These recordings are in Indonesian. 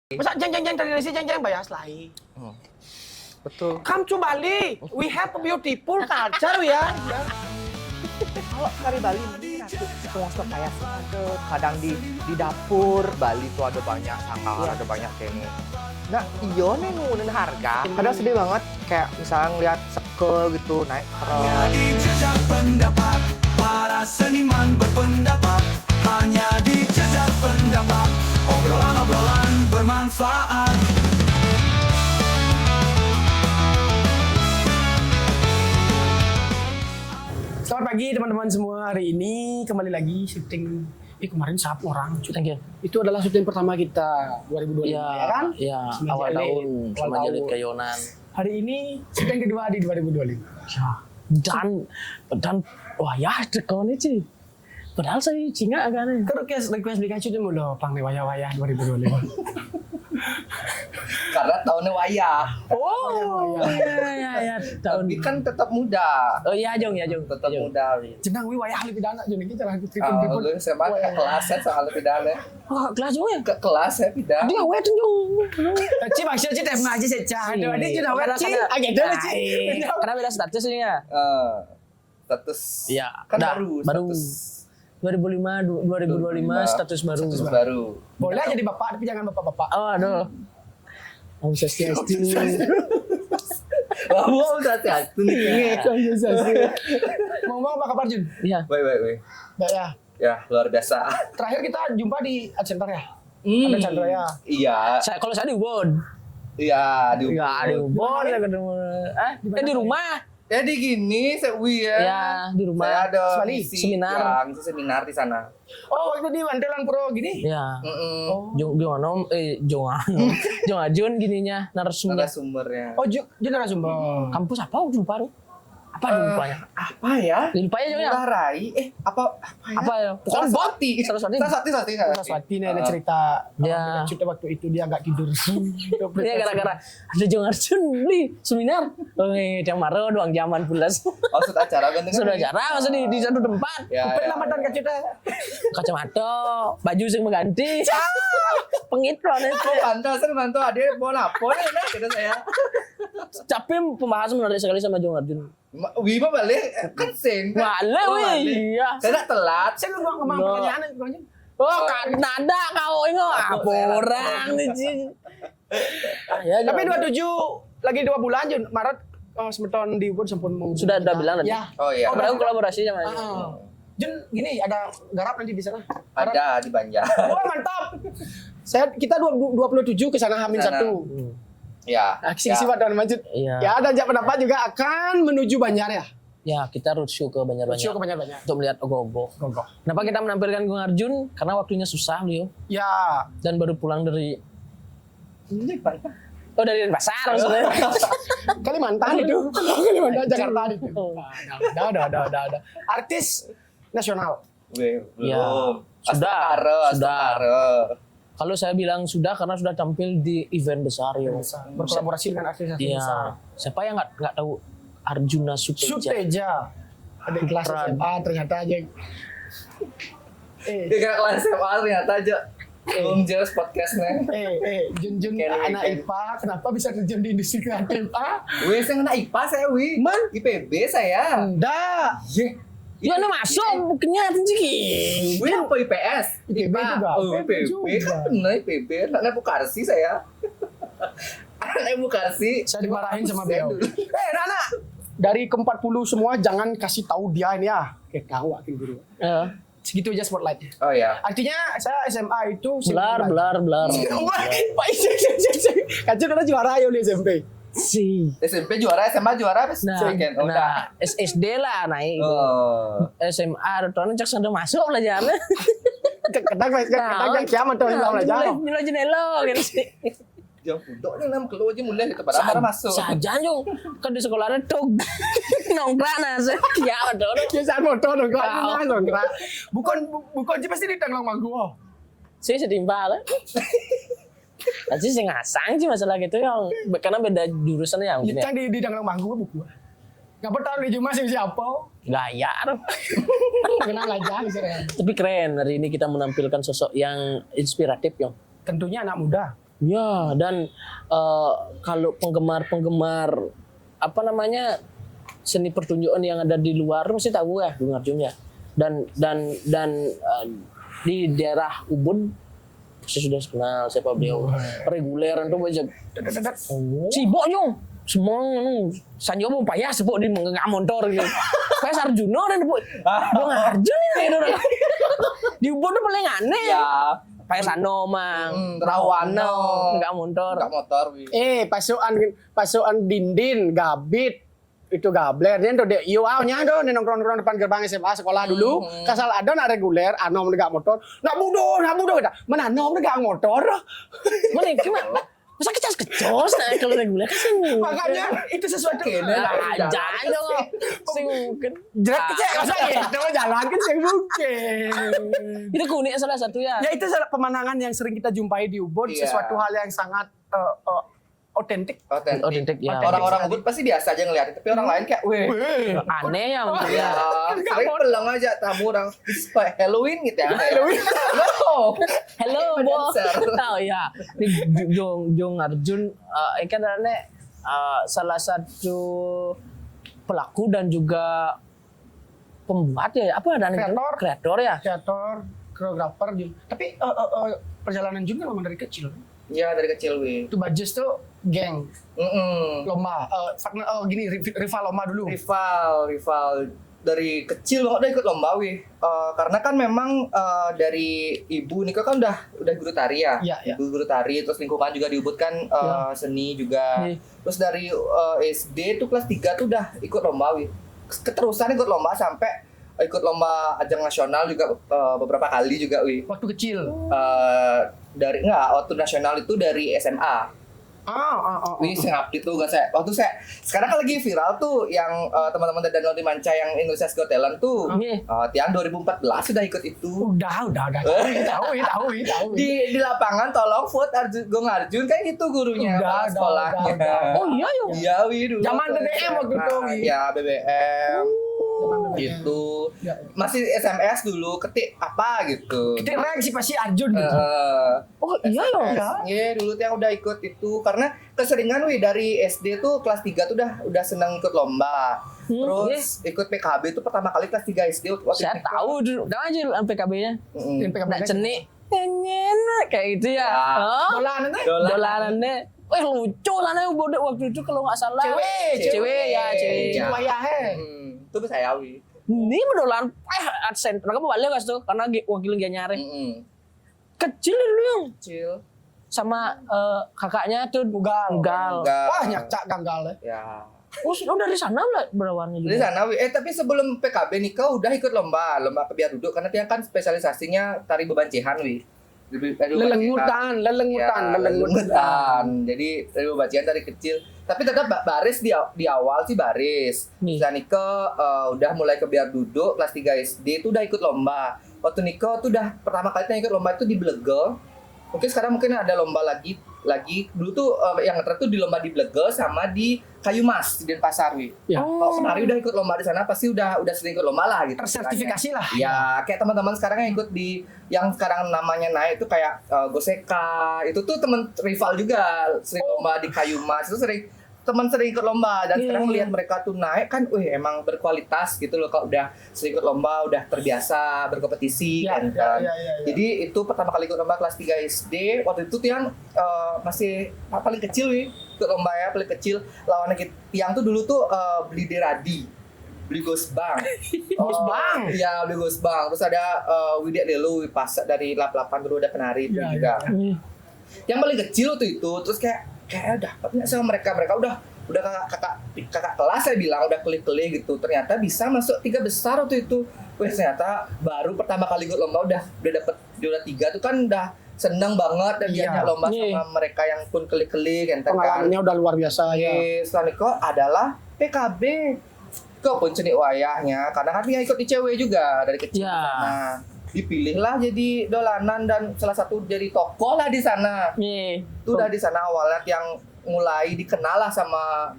Masa jeng tradisi jeng bayar selai. Betul. Come to Bali, we have a beautiful culture ya. Kalau kari Bali mending aku kayak kadang di dapur Bali tuh ada banyak sanggar, ada banyak kene. Nah, iyo nih ngunin harga. Kadang sedih banget kayak misalnya ngeliat sekel gitu naik terus. Di jejak pendapat para seniman berpendapat, hanya di jejak pendapat obrolan-obrolan bermanfaat. Selamat pagi teman-teman semua. Hari ini kembali lagi syuting. Kemarin siapa orang syuting ya? Itu adalah syuting pertama kita 2025 ya kan? Iya, Semenjak awal ini, tahun awal sama tahun. Jelit Kayonan. Hari ini syuting kedua di 2025. Ya, dan wah ya tekone sih. Padahal saya cinga agak nih. Request dikasih itu mulu pang wayah-wayah 2025. Karena tahunnya wayah. Oh, ya. Tapi kan tetap muda. Oh iya Jong. Tetap muda. jenang wi wayah lebih dana jadi kita lagi Kalau lu SMA ke kelas ya soal pidana. Oh, kelas Jong ya? Ke kelas ya pidana. Dia wet Jong. Ci maksudnya ci teh aja seca. Aduh, ada ci Karena- ci. karena- Agak dulu ci. Karena beda status ini ya. Status Iya, kan dah, baru. baru. Status 2005 status baru. Status baru. Boleh jadi bapak tapi jangan bapak-bapak. Oh, aduh. Om Swastiastu. Wah, hati-hati nih. Ngomong apa kabar Jun? Iya. Wait. Baik ya. Ya, luar biasa. Terakhir kita jumpa di Art Center ya. Ada Chandra ya. Iya, Kalau saya di Ubon. iya di Enggak, di Ubon saya ketemu. Di rumah. Jadi gini, Sewi ya. Ya, di rumah. Saya ada Semali, misi seminar. ngisi seminar di sana. Oh, waktu di Wantelan Pro gini. Ya. Oh. Jong Ajun gininya narasumber. Sumbernya. Oh, Jun narasumber. Kampus apa lupa lu? Apa lupanya? Apa ya? Lupa ya Jong ya? Murah Rai. Apa ya? Apa ya? Pokoknya Saraswati. Saraswati. Saraswati nih ada cerita. Ya. Cerita waktu itu dia nggak tidur. Iya gara-gara ada Jong Arjun nih seminar. Oh, yang maro doang zaman bulas. Oh, sudah acara kan? Sudah jarang masih di satu tempat. Ya. Pelamatan ke cerita. Kacamata, baju sing mengganti. Pengitron itu. Mantu ada mau lapor ya nah kita saya. Tapi pembahasan menarik sekali sama Jong Arjun. Wima balik kan sing. Wale wih. Iya. Saya telat. Saya ngomong pertanyaan Jun. Oh, nada kau ini apa orang nih Ci. Ya, Tapi 27 lagi 2 bulan Jun. Maret semeton di Ubud sampun mau. sudah bilang tadi. Ya. Oh iya. Padahal kolaborasi sama dia. Jun, gini ada garap nanti di sana. Ada di Banjar. Wah, mantap. Kita 27 ke sana Hamin Sana. 1. Ya. Kisi-kisi Pak Don Majid. Iya. Ya, dan Jak Pendapat juga akan menuju Banjar ya. Ya, kita roadshow ke Show Banjar-Banjar ke Banjar-Banjar. untuk melihat Ogoh-Ogoh. Gogo. Kenapa kita menampilkan Gung Arjun? Karena waktunya susah beliau Ya. dan baru pulang dari Ini dari pasar maksudnya. Kalimantan itu. Kalimantan Jakarta itu. Ada. Artis nasional. belum. Ya, sudah. Kalau saya bilang sudah karena sudah tampil di event besar ya. Berkolaborasi dengan artis Iya. besar. Siapa yang nggak tahu Arjuna Suteja? Suteja. Ada kelas Keren. SMA ternyata aja. Dia kira kelas SMA ternyata aja belum jelas podcastnya. Jun Kenny, anak Kenny. IPA kenapa bisa terjun di industri kreatif? Wih, saya kena IPA saya, wih. Man. IPB saya. Enggak. Iya. Ya, masuk bukannya rezeki. Wih, apa IPS? IPB juga. Oh, IPB. Kan bener IPB. Anaknya Bukarsi saya. Anaknya Bukarsi. Saya dimarahin sama beliau. Nana, dari ke-40 semua jangan kasih tahu dia ini ya. Kayak kau wakil guru. Segitu aja spotlightnya. Oh ya. Artinya saya SMA itu Belar. Pak Kacau udah juara ya di SMP. Si. SMP juara, SMA juara, apa? Nah, SSD lah naik. Oh. SMA tahun cek sudah masuk pelajarannya. Kadang yang kiamat tuh bilang aja. Nilai jenelo gitu sih. Jam pundok nih nam keluar aja mulai kita pada masuk. Saja Jong. Kan di sekolahnya tog nongkrong nase. Ya betul. Kiasan motor dong bukan sih pasti di tengah gua. Saya setimpal. Nanti sih ngasang sih masalah gitu yang karena beda jurusan yang gini. Yang di tengah gua buku. Gak tahu di Juma siapa. Gayar. Kenal aja misalnya. Tapi keren hari ini kita menampilkan sosok yang inspiratif Yong. Tentunya anak muda. Ya, dan kalau penggemar apa namanya seni pertunjukan yang ada di luar mesti tahu ya Gung Arjun ya. Dan di daerah Ubud saya sudah kenal siapa beliau. Reguler itu aja. Sibuk nyong. Semua sanyo mau payah sebut di mengenggak motor gitu. Kayak Sarjuno dan Gung Arjun ini. Di Ubud itu paling aneh ya. Kayak Sano mang, Rawano. enggak motor. Enggak motor, wi. Pasukan Dindin, Gabit, itu Gabler. Dia tuh dia iwaunya tuh nongkrong-nongkrong depan gerbang SMA sekolah dulu. Kasal ada nak reguler, anom enggak motor. Nak budo kita. Mana anom enggak motor. Mana gimana? Masa kecos nah kalau reguler kan sih. Makanya itu sesuatu Aja dong. Sing mungkin. jerat kecil masa itu jalan kan sih mungkin. Itu kuning salah satu ya. Ya itu pemandangan yang sering kita jumpai di Ubud, Iya. sesuatu hal yang sangat otentik. Otentik ya. Orang-orang Ubud pasti biasa aja ngeliatin, tapi orang lain kayak, weh. Aneh ya mungkin Ya, ya. sering pelang aja tamu orang Halloween gitu ya. Halloween. No. Hello, Pakai Bo. dancer. Tahu ya. Ini Gung Arjun kan salah satu pelaku dan juga pembuat ya. Apa dan kreator ya. Kreator, koreografer juga. Tapi perjalanan juga memang dari kecil. Ya dari kecil, weh. Itu Bajes tuh geng lomba. Gini rival lomba dulu. Rival dari kecil banget udah ikut lomba, wih. Karena kan memang dari ibu Niko kan udah guru tari ya. Iya, iya. Ibu guru tari, terus lingkungan juga di Ubud kan seni juga. Iya. Terus dari SD tuh kelas 3 tuh udah ikut lomba, wih. Keterusan ikut lomba sampai ikut lomba ajang nasional juga beberapa kali juga, wih. Waktu kecil. Waktu nasional itu dari SMA. Wih, saya update tuh gak saya. Waktu saya sekarang kan lagi viral tuh yang teman-teman dari Danau Limanca yang Indonesia's Got Talent tuh. Tiang 2014 sudah ikut itu. Udah. Tahu. Di lapangan tolong vote Gung Arjun kan itu gurunya sekolahnya. udah. Oh iya ya. Iya, wih dulu. Zaman BBM waktu itu, Wi. Ya, BBM. Gitu. Ya. Masih SMS dulu, ketik apa gitu. Kita rank sih pasti Arjun gitu. Oh iya ya. Iya, dulu yang udah ikut itu karena keseringan wih dari SD tuh kelas 3 tuh udah senang ikut lomba. Terus ikut PKB tuh pertama kali kelas 3 SD waktu Saya itu. tahu dulu. Tahu aja PKB-nya. Nak cenik. Kayak gitu ya. Ya. Oh, Dolanan tuh. dolarannya. Wah lucu sana waktu itu kalau nggak salah. Cewek ya, cewek. Ya. Wayahe. Itu saya wi. Ini mendolan adsen. Mereka balik guys tuh karena wakil gak nyari. Kecil dulu yang Kecil. sama kakaknya tuh Ugal. Wah, nyakcak ganggal ya. Ya. Oh, udah dari sana lah berawannya Dari juga. sana wi. Tapi sebelum PKB nih kau udah ikut lomba kebiar duduk karena dia kan spesialisasinya tari beban cehan wi. Lelengutan. Jadi dari bagian dari kecil. Tapi tetap baris di awal sih baris. Bisa Niko udah mulai kebiar duduk kelas 3 SD itu udah ikut lomba. Waktu Niko tuh udah pertama kali ikut lomba itu di Blegel. Mungkin sekarang ada lomba lagi. Dulu tuh yang ngetret tuh di lomba di Blegel sama di Kayu Mas di Denpasar wi. Ya. Kalau penari udah ikut lomba di sana pasti udah sering ikut lomba lah gitu. Tersertifikasi lah. Ya, kayak teman-teman sekarang yang ikut di yang sekarang namanya naik itu kayak Goseka. Itu tuh teman rival juga sering lomba di Kayu Mas. Itu sering ikut lomba dan sekarang melihat mereka tuh naik kan, emang berkualitas gitu loh kalau udah sering ikut lomba, udah terbiasa berkompetisi kan. Jadi itu pertama kali ikut lomba kelas 3 SD. Waktu itu Tiang masih paling kecil nih ikut lomba ya, paling kecil. Lawannya Tiang tuh dulu tuh beli Deradi. Beli Gosbang. Gosbang? Iya, beli Gosbang. Terus ada Widya Delu, Pasak dari 88 dulu ada penari itu juga. Yang paling kecil tuh itu, terus kayak dapatnya sama mereka udah kakak kelas saya bilang udah keli gitu, ternyata bisa masuk 3 besar waktu itu. Ternyata baru pertama kali ikut lomba udah dapet juara 3 tuh kan udah seneng banget dan diajak lomba sama mereka yang pun keli kan. Pengalamannya udah luar biasa ya. Setelah itu adalah PKB. Kok pun cenik wayahnya karena kan dia ikut di cewek juga dari kecil. Nah, dipilihlah jadi dolanan dan salah satu jadi tokoh lah di sana. Itu udah di sana awalnya yang mulai dikenal lah sama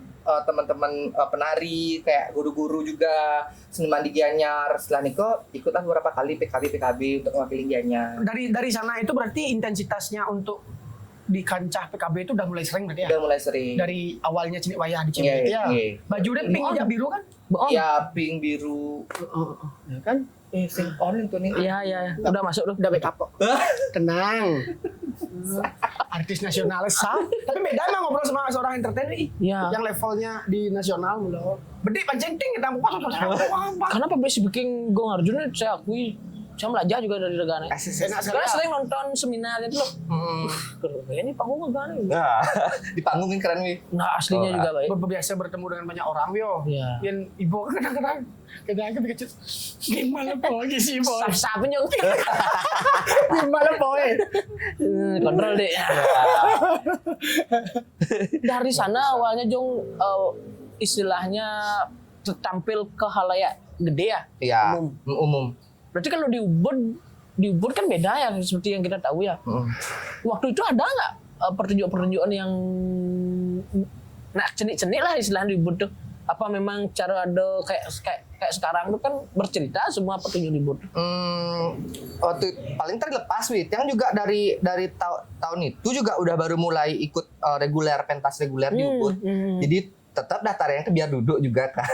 teman-teman penari, kayak guru-guru juga, seniman di Gianyar. Setelah Niko ikutlah beberapa kali PKB untuk mewakili Gianyar. Dari sana itu berarti intensitasnya untuk di kancah PKB itu udah mulai sering berarti ya? Udah mulai sering. Dari awalnya cilik wayah di Iya, Cilik ya. iya. Bajunya pink hijau biru kan? Bohong. Ya pink biru. Ya kan? Sing on itu nih. Iya, iya. Udah masuk tuh. Udah backup kok. Tenang. Artis nasionalis sah. Tapi beda emang ngobrol sama seorang entertainer Iya. yang levelnya di nasional mulu. Bedi pancing ting kita pas. Karena public speaking Gong Arjun saya akui saya belajar juga dari Regane. Enak sekali. Karena sering nonton seminar itu loh. Keren ini panggung Regane. Nah, di panggung kan keren wi. Nah aslinya juga baik. Biasa bertemu dengan banyak orang yo. Iya. Yang ibu kan kadang-kadang kecil. Gimana po sih boy? Sap-sapin yung Gimana boy? kontrol deh. Dari sana awalnya Jong istilahnya tampil ke halayak gede ya. Iya. Umum. Umum. Berarti kalau di Ubud kan beda ya seperti yang kita tahu ya. Waktu itu ada nggak pertunjukan-pertunjukan yang cenik-cenik lah istilahnya di Ubud tuh? Apa memang cara ada kayak sekarang tuh kan bercerita semua pertunjukan di Ubud? Waktu paling terlepas wit yang juga dari tahun itu juga udah baru mulai ikut reguler pentas reguler di Ubud. Jadi tetap daftarnya ke biar duduk juga kan.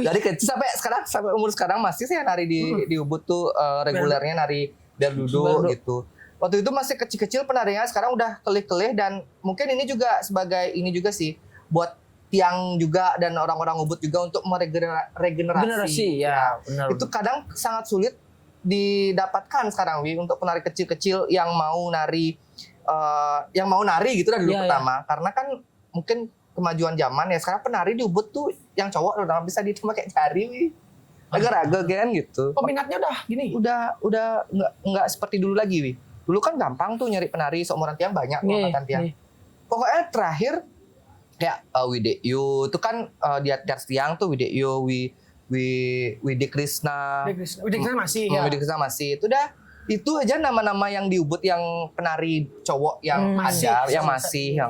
Dari kecil sampai sekarang sampai umur sekarang masih saya nari di Ubud tuh regulernya nari biar duduk gitu. Waktu itu masih kecil-kecil penarinya, sekarang udah kelih-kelih dan mungkin ini juga sebagai ini juga sih buat tiang juga dan orang-orang Ubud juga untuk regenerasi. Ya, benar. Itu kadang sangat sulit didapatkan sekarang wi untuk penari kecil-kecil yang mau nari gitu dah dulu pertama. Karena kan mungkin kemajuan zaman ya sekarang penari di Ubud tuh yang cowok udah bisa dihitung pakai jari wi. Agak-agak kan gitu. Peminatnya udah gini. Udah nggak seperti dulu lagi wi. Dulu kan gampang tuh nyari penari seumuran tiang banyak angkatan tiang. Pokoknya terakhir kayak Wideyu itu kan di atas tiang tuh Wideyu, Widi Krishna. Widi Krishna masih ya. Widi Krishna masih. Itu aja nama-nama yang di Ubud yang penari cowok yang ada, yang masih.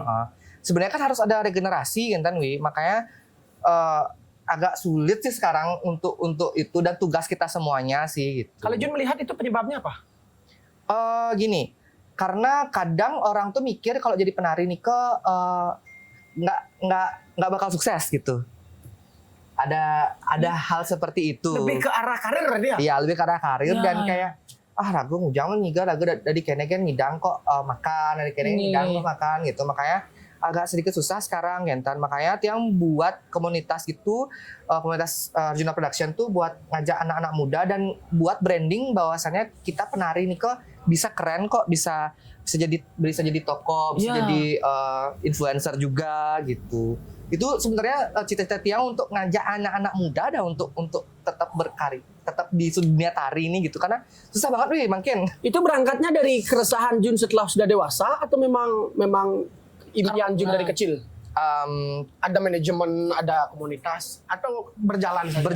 Sebenarnya kan harus ada regenerasi kan wi. Makanya agak sulit sih sekarang untuk itu dan tugas kita semuanya sih gitu. Kalau Jun melihat itu penyebabnya apa? Gini, karena kadang orang tuh mikir kalau jadi penari nih nggak bakal sukses gitu. Ada hal seperti itu. Lebih ke arah karir berarti ya? Iya, lebih ke arah karir dan kayak ragu ngujang nyiga ragu dari kene kan ngidang kok makan dari kene ngidang kok makan gitu. Makanya agak sedikit susah sekarang Gentan. Makanya tiang buat komunitas gitu, komunitas Arjuna Production tuh buat ngajak anak-anak muda dan buat branding bahwasannya kita penari nih kok bisa keren kok, bisa jadi tokoh, bisa jadi influencer juga gitu. Itu sebenarnya cita-cita tiang untuk ngajak anak-anak muda dah untuk tetap berkarir, tetap di dunia tari ini gitu karena susah banget wih makin. Itu berangkatnya dari keresahan Jun setelah sudah dewasa atau memang impian Jun dari kecil? Ada manajemen, ada komunitas atau berjalan saja?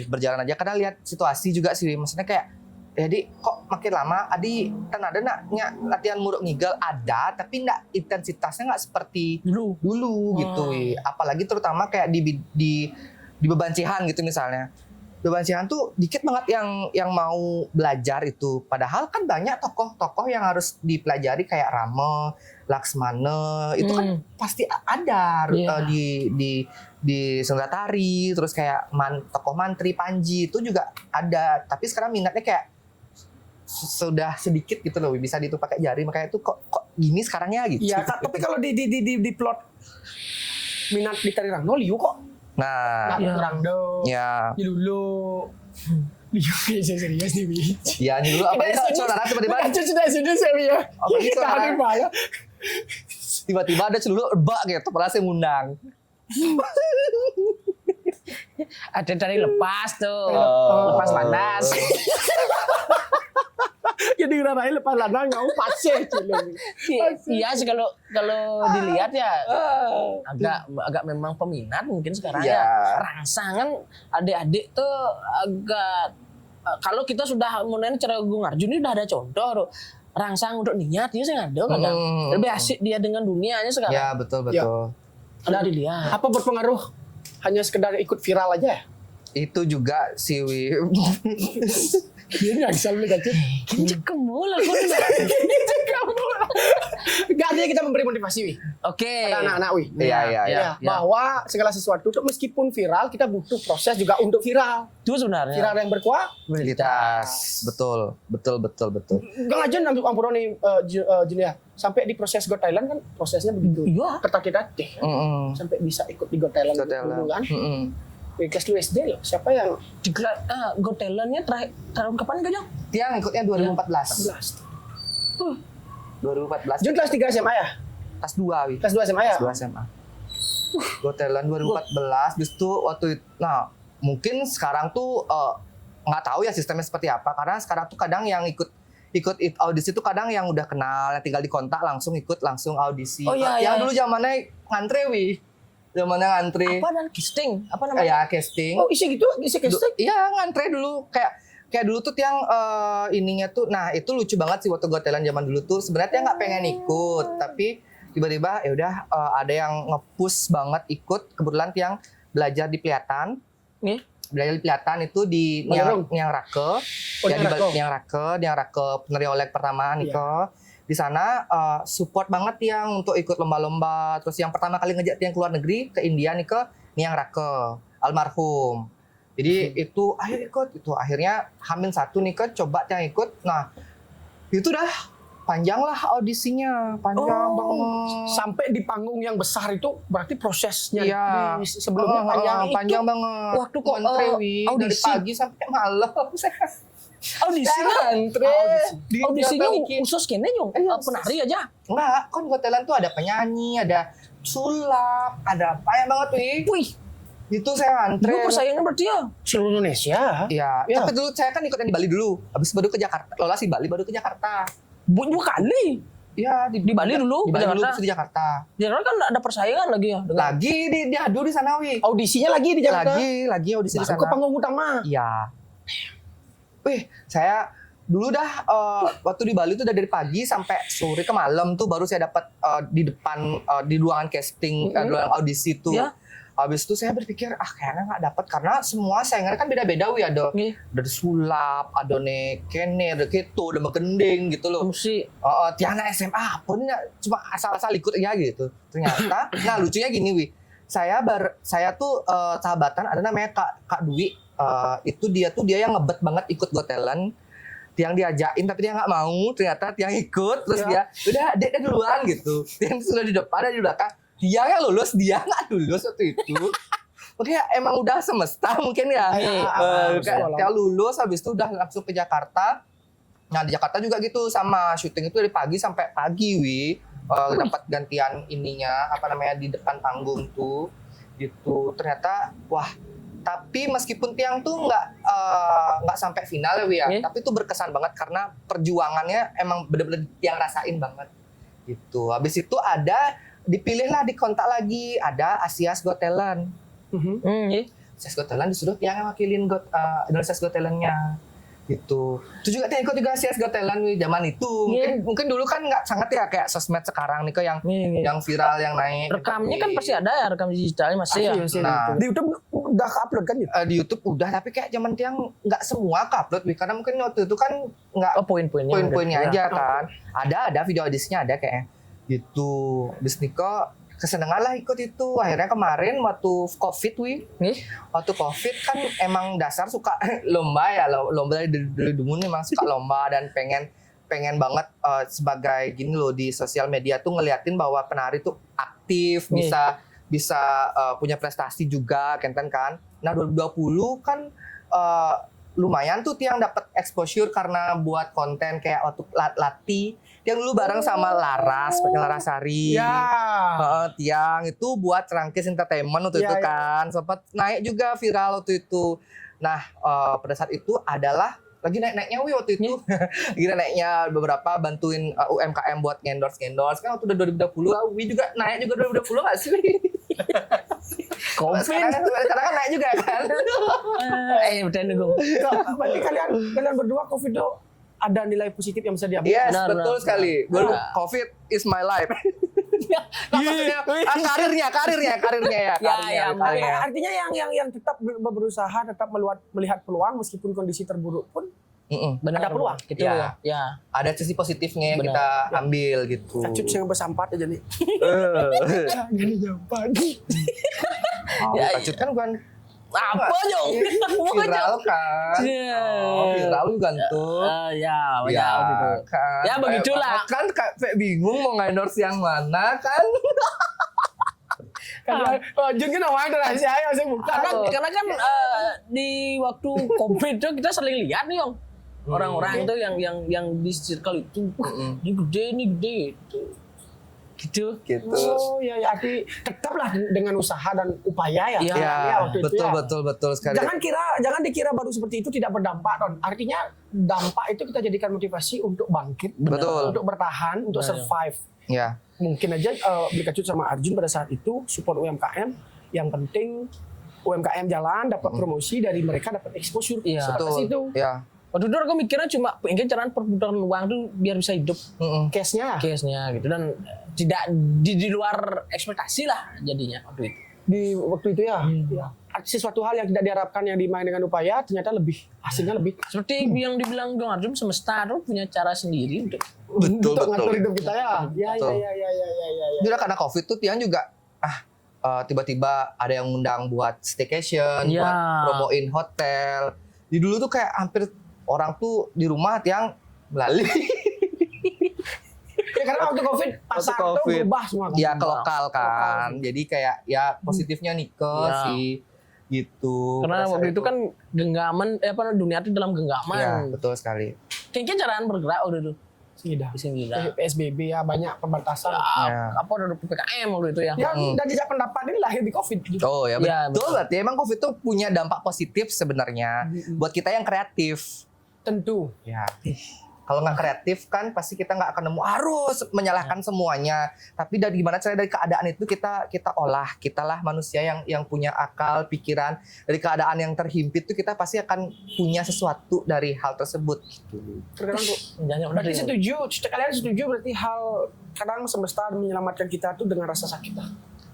Berjalan aja karena lihat situasi juga sih, maksudnya kayak jadi kok makin lama adi kan ada naknya latihan muruk ngigel ada tapi nggak intensitasnya nggak seperti dulu gitu apalagi terutama kayak di Beban Cihan gitu misalnya. Beban Cihan tuh dikit banget yang mau belajar itu, padahal kan banyak tokoh-tokoh yang harus dipelajari kayak Rama, Laksmana itu kan pasti ada di Senggatari, terus kayak tokoh Mantri Panji itu juga ada, tapi sekarang minatnya kayak sudah sedikit gitu loh, bisa dihitung pakai jari, makanya itu kok gini sekarangnya gitu. Iya, tapi kalau di plot minat di tari Rangdo Liu kok. Nah, Rangdo, ya. Liu kayak serius nih, Bi. Ya, dulu apa itu saudara tiba-tiba sudah ya. Apa gitu saudara? Tiba-tiba ada celulu bak gitu, padahal saya ngundang. Ada dari lepas tuh, lepas landas. Jadi ngerasain lepas ladang nggak pasir Iya sih kalau dilihat ya agak memang peminat mungkin sekarang ya. Rangsangan adik-adik tuh agak kalau kita sudah mulai cara Gung Arjun ini udah ada contoh tuh. Rangsang untuk niat ini sih ada kadang. Lebih asik dia dengan dunianya sekarang. Ya betul. Ada dilihat. Apa berpengaruh? Hanya sekedar ikut viral aja? Itu juga sih Dia nggak bisa beli kacang. Kinjek bola kok. Gak artinya kita memberi motivasi, Wi. Oke. Pada anak-anak, Wi. Iya, iya, Ya, bahwa segala sesuatu itu meskipun viral, kita butuh proses juga untuk viral. Itu sebenarnya. Viral yang berkualitas. Betul. Gak aja ambil ampun nih Julia. Sampai di proses Got Talent kan prosesnya begitu. Iya. Ketatih sampai bisa ikut di Got Talent dulu kan. Di kelas 2 SD loh. Siapa yang Digelar Got Talent-nya terakhir tahun kapan kayaknya? Tiang ikutnya 2014. 2014. Jun kelas 3 SMA ya? Kelas 2, Wi. Kelas 2 SMA ya? Kelas 2 SMA. Got Talent 2014 justru waktu itu. Nah, mungkin sekarang tuh nggak tahu ya sistemnya seperti apa, karena sekarang tuh kadang yang ikut audisi tuh kadang yang udah kenal, yang tinggal dikontak langsung ikut langsung audisi. Oh, iya, yang iya. dulu zamannya ngantre, Wi. Zamannya ngantre. Apa dan casting? Apa namanya? Ya, casting. Oh isi gitu? Isi casting? Iya, ngantre dulu kayak dulu tuh yang ininya tuh, nah itu lucu banget sih waktu Got Talent zaman dulu tuh. Sebenarnya dia nggak pengen ikut, tapi tiba-tiba ya udah ada yang nge-push banget ikut. Kebetulan yang belajar di Pelihatan. Nih. Belajar di Pelihatan itu di Niang Rake. Ya, di Niang Rake peneri oleh pertama Niko. Di sana support banget yang untuk ikut lomba-lomba. Terus yang pertama kali ngejak yang keluar negeri ke India nih ke Niang Rake, almarhum. Jadi itu ayo ikut itu. Akhirnya H-1 nih ke coba yang ikut. Nah, itu dah panjang lah audisinya, panjang banget. Sampai di panggung yang besar itu berarti prosesnya Iya. sebelumnya panjang banget. Waktu kok Ngantre, Wi, dari audisi? pagi sampai malam. Audisinya Ngantre. audisinya khusus kene nyong penari aja. Enggak, kan Got Talent tuh ada penyanyi, ada sulap, ada banyak banget, Wi. Wih, Itu saya ngantre. lu persaingan berarti ya? seluruh Indonesia. Iya, Ya. tapi dulu saya kan ikut yang di Bali dulu. Habis baru ke Jakarta. Lolos di Bali baru ke Jakarta. Dua kali. Iya, Di Bali dulu, Di Bali ke dulu Jakarta. terus di Jakarta. Di Jakarta kan ada persaingan lagi ya dengan Lagi diadu di sana, Wi. Audisinya lagi di Jakarta. Lagi audisi di Baru sana. ke panggung utama. Iya. Wih, saya dulu dah waktu di Bali tuh udah dari pagi sampai sore ke malam tuh baru saya dapat di depan di ruangan casting, ruangan audisi tuh. Ya. Habis itu saya berpikir kayaknya nggak dapat karena semua saingannya kan beda-beda, Wi. Ada Iya. dari sulap, ada kene, ada keto, ada gending gitu loh. musik. Tiana SMA apa nih, cuma asal-asal ikut ya gitu. Ternyata, nah lucunya gini, Wi. Saya tuh sahabatan ada namanya Kak Dwi. Itu dia yang ngebet banget ikut Got Talent. Tiang diajakin tapi dia nggak mau. Ternyata Tiang ikut terus dia udah dia duluan gitu. Tiang sudah di depan dan di belakang. Dia yang lulus, dia nggak lulus waktu itu. Makanya emang udah semesta mungkin ya. Tiang lulus habis itu udah langsung ke Jakarta. Nah di Jakarta juga gitu sama syuting itu dari pagi sampai pagi, Wi. Dapat gantian ininya apa namanya di depan panggung tuh gitu. Ternyata wah, tapi meskipun Tiang tuh nggak sampai final ya, Wi ya. Tapi itu berkesan banget karena perjuangannya emang bener-bener Tiang rasain banget gitu. Habis itu dipilihlah di kontak lagi ada Asia's Got Talent. Asia's Got Talent disuruh Tiang yang wakilin Indonesia's Got Talent-nya gitu. Itu juga Tiang ikut juga Asia's Got Talent nih zaman itu. Mungkin dulu kan nggak sangat ya kayak sosmed sekarang nih yang viral yang naik. Rekamnya kan pasti ada ya, rekam digitalnya masih ya. Nah, Di YouTube udah upload kan? di YouTube udah, tapi kayak zaman Tiang nggak semua upload, karena mungkin waktu itu kan nggak Poin-poinnya aja kan. Ada video audisinya ada kayak gitu. Bis Niko kesenengan lah ikut itu. Akhirnya kemarin waktu COVID, Wi. Waktu COVID kan emang dasar suka lomba ya, lomba dari dulu memang suka lomba dan pengen banget sebagai gini loh di sosial media tuh ngeliatin bahwa penari tuh aktif, bisa punya prestasi juga kan. Nah 2020 kan lumayan tuh Tiang dapat exposure karena buat konten kayak waktu latih. Tiang dulu bareng sama Laras, pakai Larasari. Ya. Tiang itu buat Rangkis Entertainment waktu itu kan. Sempat naik juga viral waktu itu. Nah, pada saat itu adalah lagi naik-naiknya Wi waktu itu. Lagi naiknya beberapa bantuin UMKM buat ngendorse kan waktu udah 2020. Wi juga naik juga 2020 nggak sih? Sekarang kan naik juga kan. Bercanda gue. Berarti kalian berdua COVID itu ada nilai positif yang bisa diambil. Yes, Benar, betul benar. sekali. COVID is my life. Maksudnya karirnya ya. Artinya yang tetap berusaha, tetap melihat peluang meskipun kondisi terburuk pun Benar. Ada peluang. Gitu Ya. ya. Ada sisi positifnya yang Benar. kita ambil gitu. Kacut yang bersampat aja nih. Gini jampan. Ya, Kacut kan bukan Apa Jong? viral kan? Iya. Oh, viral gantung. Ya, Ya, gitu. kan. Ya, begitulah. Kan kayak bingung mau endorse yang mana kan? Karena Jun kan awalnya rahasia ya, saya buka. Karena kan di waktu COVID itu kita sering lihat nih Yong. Orang-orang itu yang di circle itu, wah, ini gede gitu. Gitu. Oh ya, ya, arti tetaplah dengan usaha dan upaya ya. Iya. Ya, waktu itu betul sekali. Jangan dikira baru seperti itu tidak berdampak, Don. Artinya dampak itu kita jadikan motivasi untuk bangkit, Betul. untuk bertahan, untuk survive. Ya. Mungkin aja Beli Kacut sama Arjun pada saat itu support UMKM. Yang penting UMKM jalan, dapat promosi dari mereka, dapat exposure. Iya. Sebatas itu. Ya. Waktu itu aku mikirnya cuma pengen caranya perputaran uang tuh biar bisa hidup Case-nya case-nya gitu, dan tidak di luar ekspektasi lah jadinya waktu itu. di waktu itu ya. Ya. Sesuatu hal yang tidak diharapkan yang dimain dengan upaya ternyata lebih hasilnya lebih Seperti yang dibilang Dong Arjun, semesta tuh punya cara sendiri untuk untuk ngatur hidup kita ya. Ya. Juga karena COVID tuh Tian juga tiba-tiba ada yang undang buat staycation, Iya. buat promoin hotel. Di dulu tuh kayak hampir orang tuh di rumah Tiang melalui. Ya, karena waktu COVID pasar Waktu itu COVID. berubah semua kan. Ya ke lokal kan. Lokal. Jadi kayak ya positifnya Nike Iya. sih gitu. karena Pada waktu saat itu kan genggaman, dunia itu dalam ya genggaman. betul sekali. Kayaknya caraan bergerak waktu itu. Tidak. Di sini lah. PSBB ya banyak pembatasan. Ya. Apa udah PPKM waktu itu ya? Ya, dan jejak pendapat ini lahir di COVID. Oh ya Iya, betul. Berarti emang COVID tuh punya dampak positif sebenarnya buat kita yang kreatif. Tentu. Ya. Kalau nggak kreatif kan pasti kita nggak akan nemu harus menyalahkan semuanya. Tapi dari gimana cara dari keadaan itu kita olah, kitalah manusia yang punya akal, pikiran. Dari keadaan yang terhimpit tuh kita pasti akan punya sesuatu dari hal tersebut. Gitu. Terkadang tuh. Jangan Berarti setuju, kalian setuju berarti hal kadang semesta menyelamatkan kita tuh dengan rasa sakit.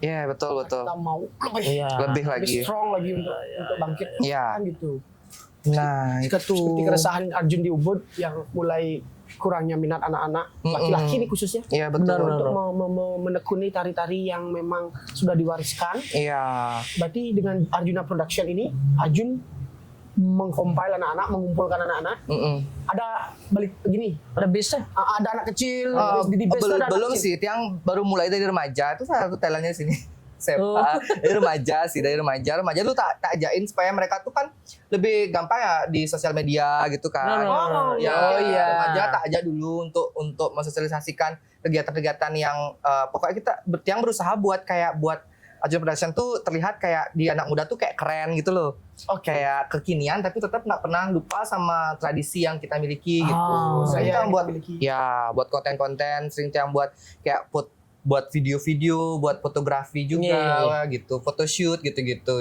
Iya betul. Kita mau Iya. Lebih lebih lagi. strong lagi untuk bangkit. Iya. Kan gitu. Nah itu. Seperti keresahan Arjun di Ubud yang mulai kurangnya minat anak-anak laki-laki nih khususnya. Iya betul. Benar. Untuk menekuni tari-tari yang memang sudah diwariskan. Iya. Berarti dengan Arjuna Production ini, Arjun mengcompile anak-anak, mengumpulkan anak-anak. Ada balik begini, Ada bisa. ada anak kecil, di base tuh ada anak Belum kecil. sih, yang baru mulai dari remaja itu salah satu talentnya di sini. Sepa dari remaja tuh tak ajain supaya mereka tuh kan lebih gampang ya di sosial media gitu kan. Oh, Ya, iya. remaja tak aja dulu untuk mensosialisasikan kegiatan-kegiatan yang pokoknya kita yang berusaha buat Arjuna Production tuh terlihat kayak di anak muda tuh kayak keren gitu loh. Oke. Kayak kekinian tapi tetap nggak pernah lupa sama tradisi yang kita miliki gitu. Sering Saya Tiang buat miliki. ya buat konten-konten, sering Tiang buat kayak buat video-video, buat fotografi juga gitu, photoshoot gitu-gitu.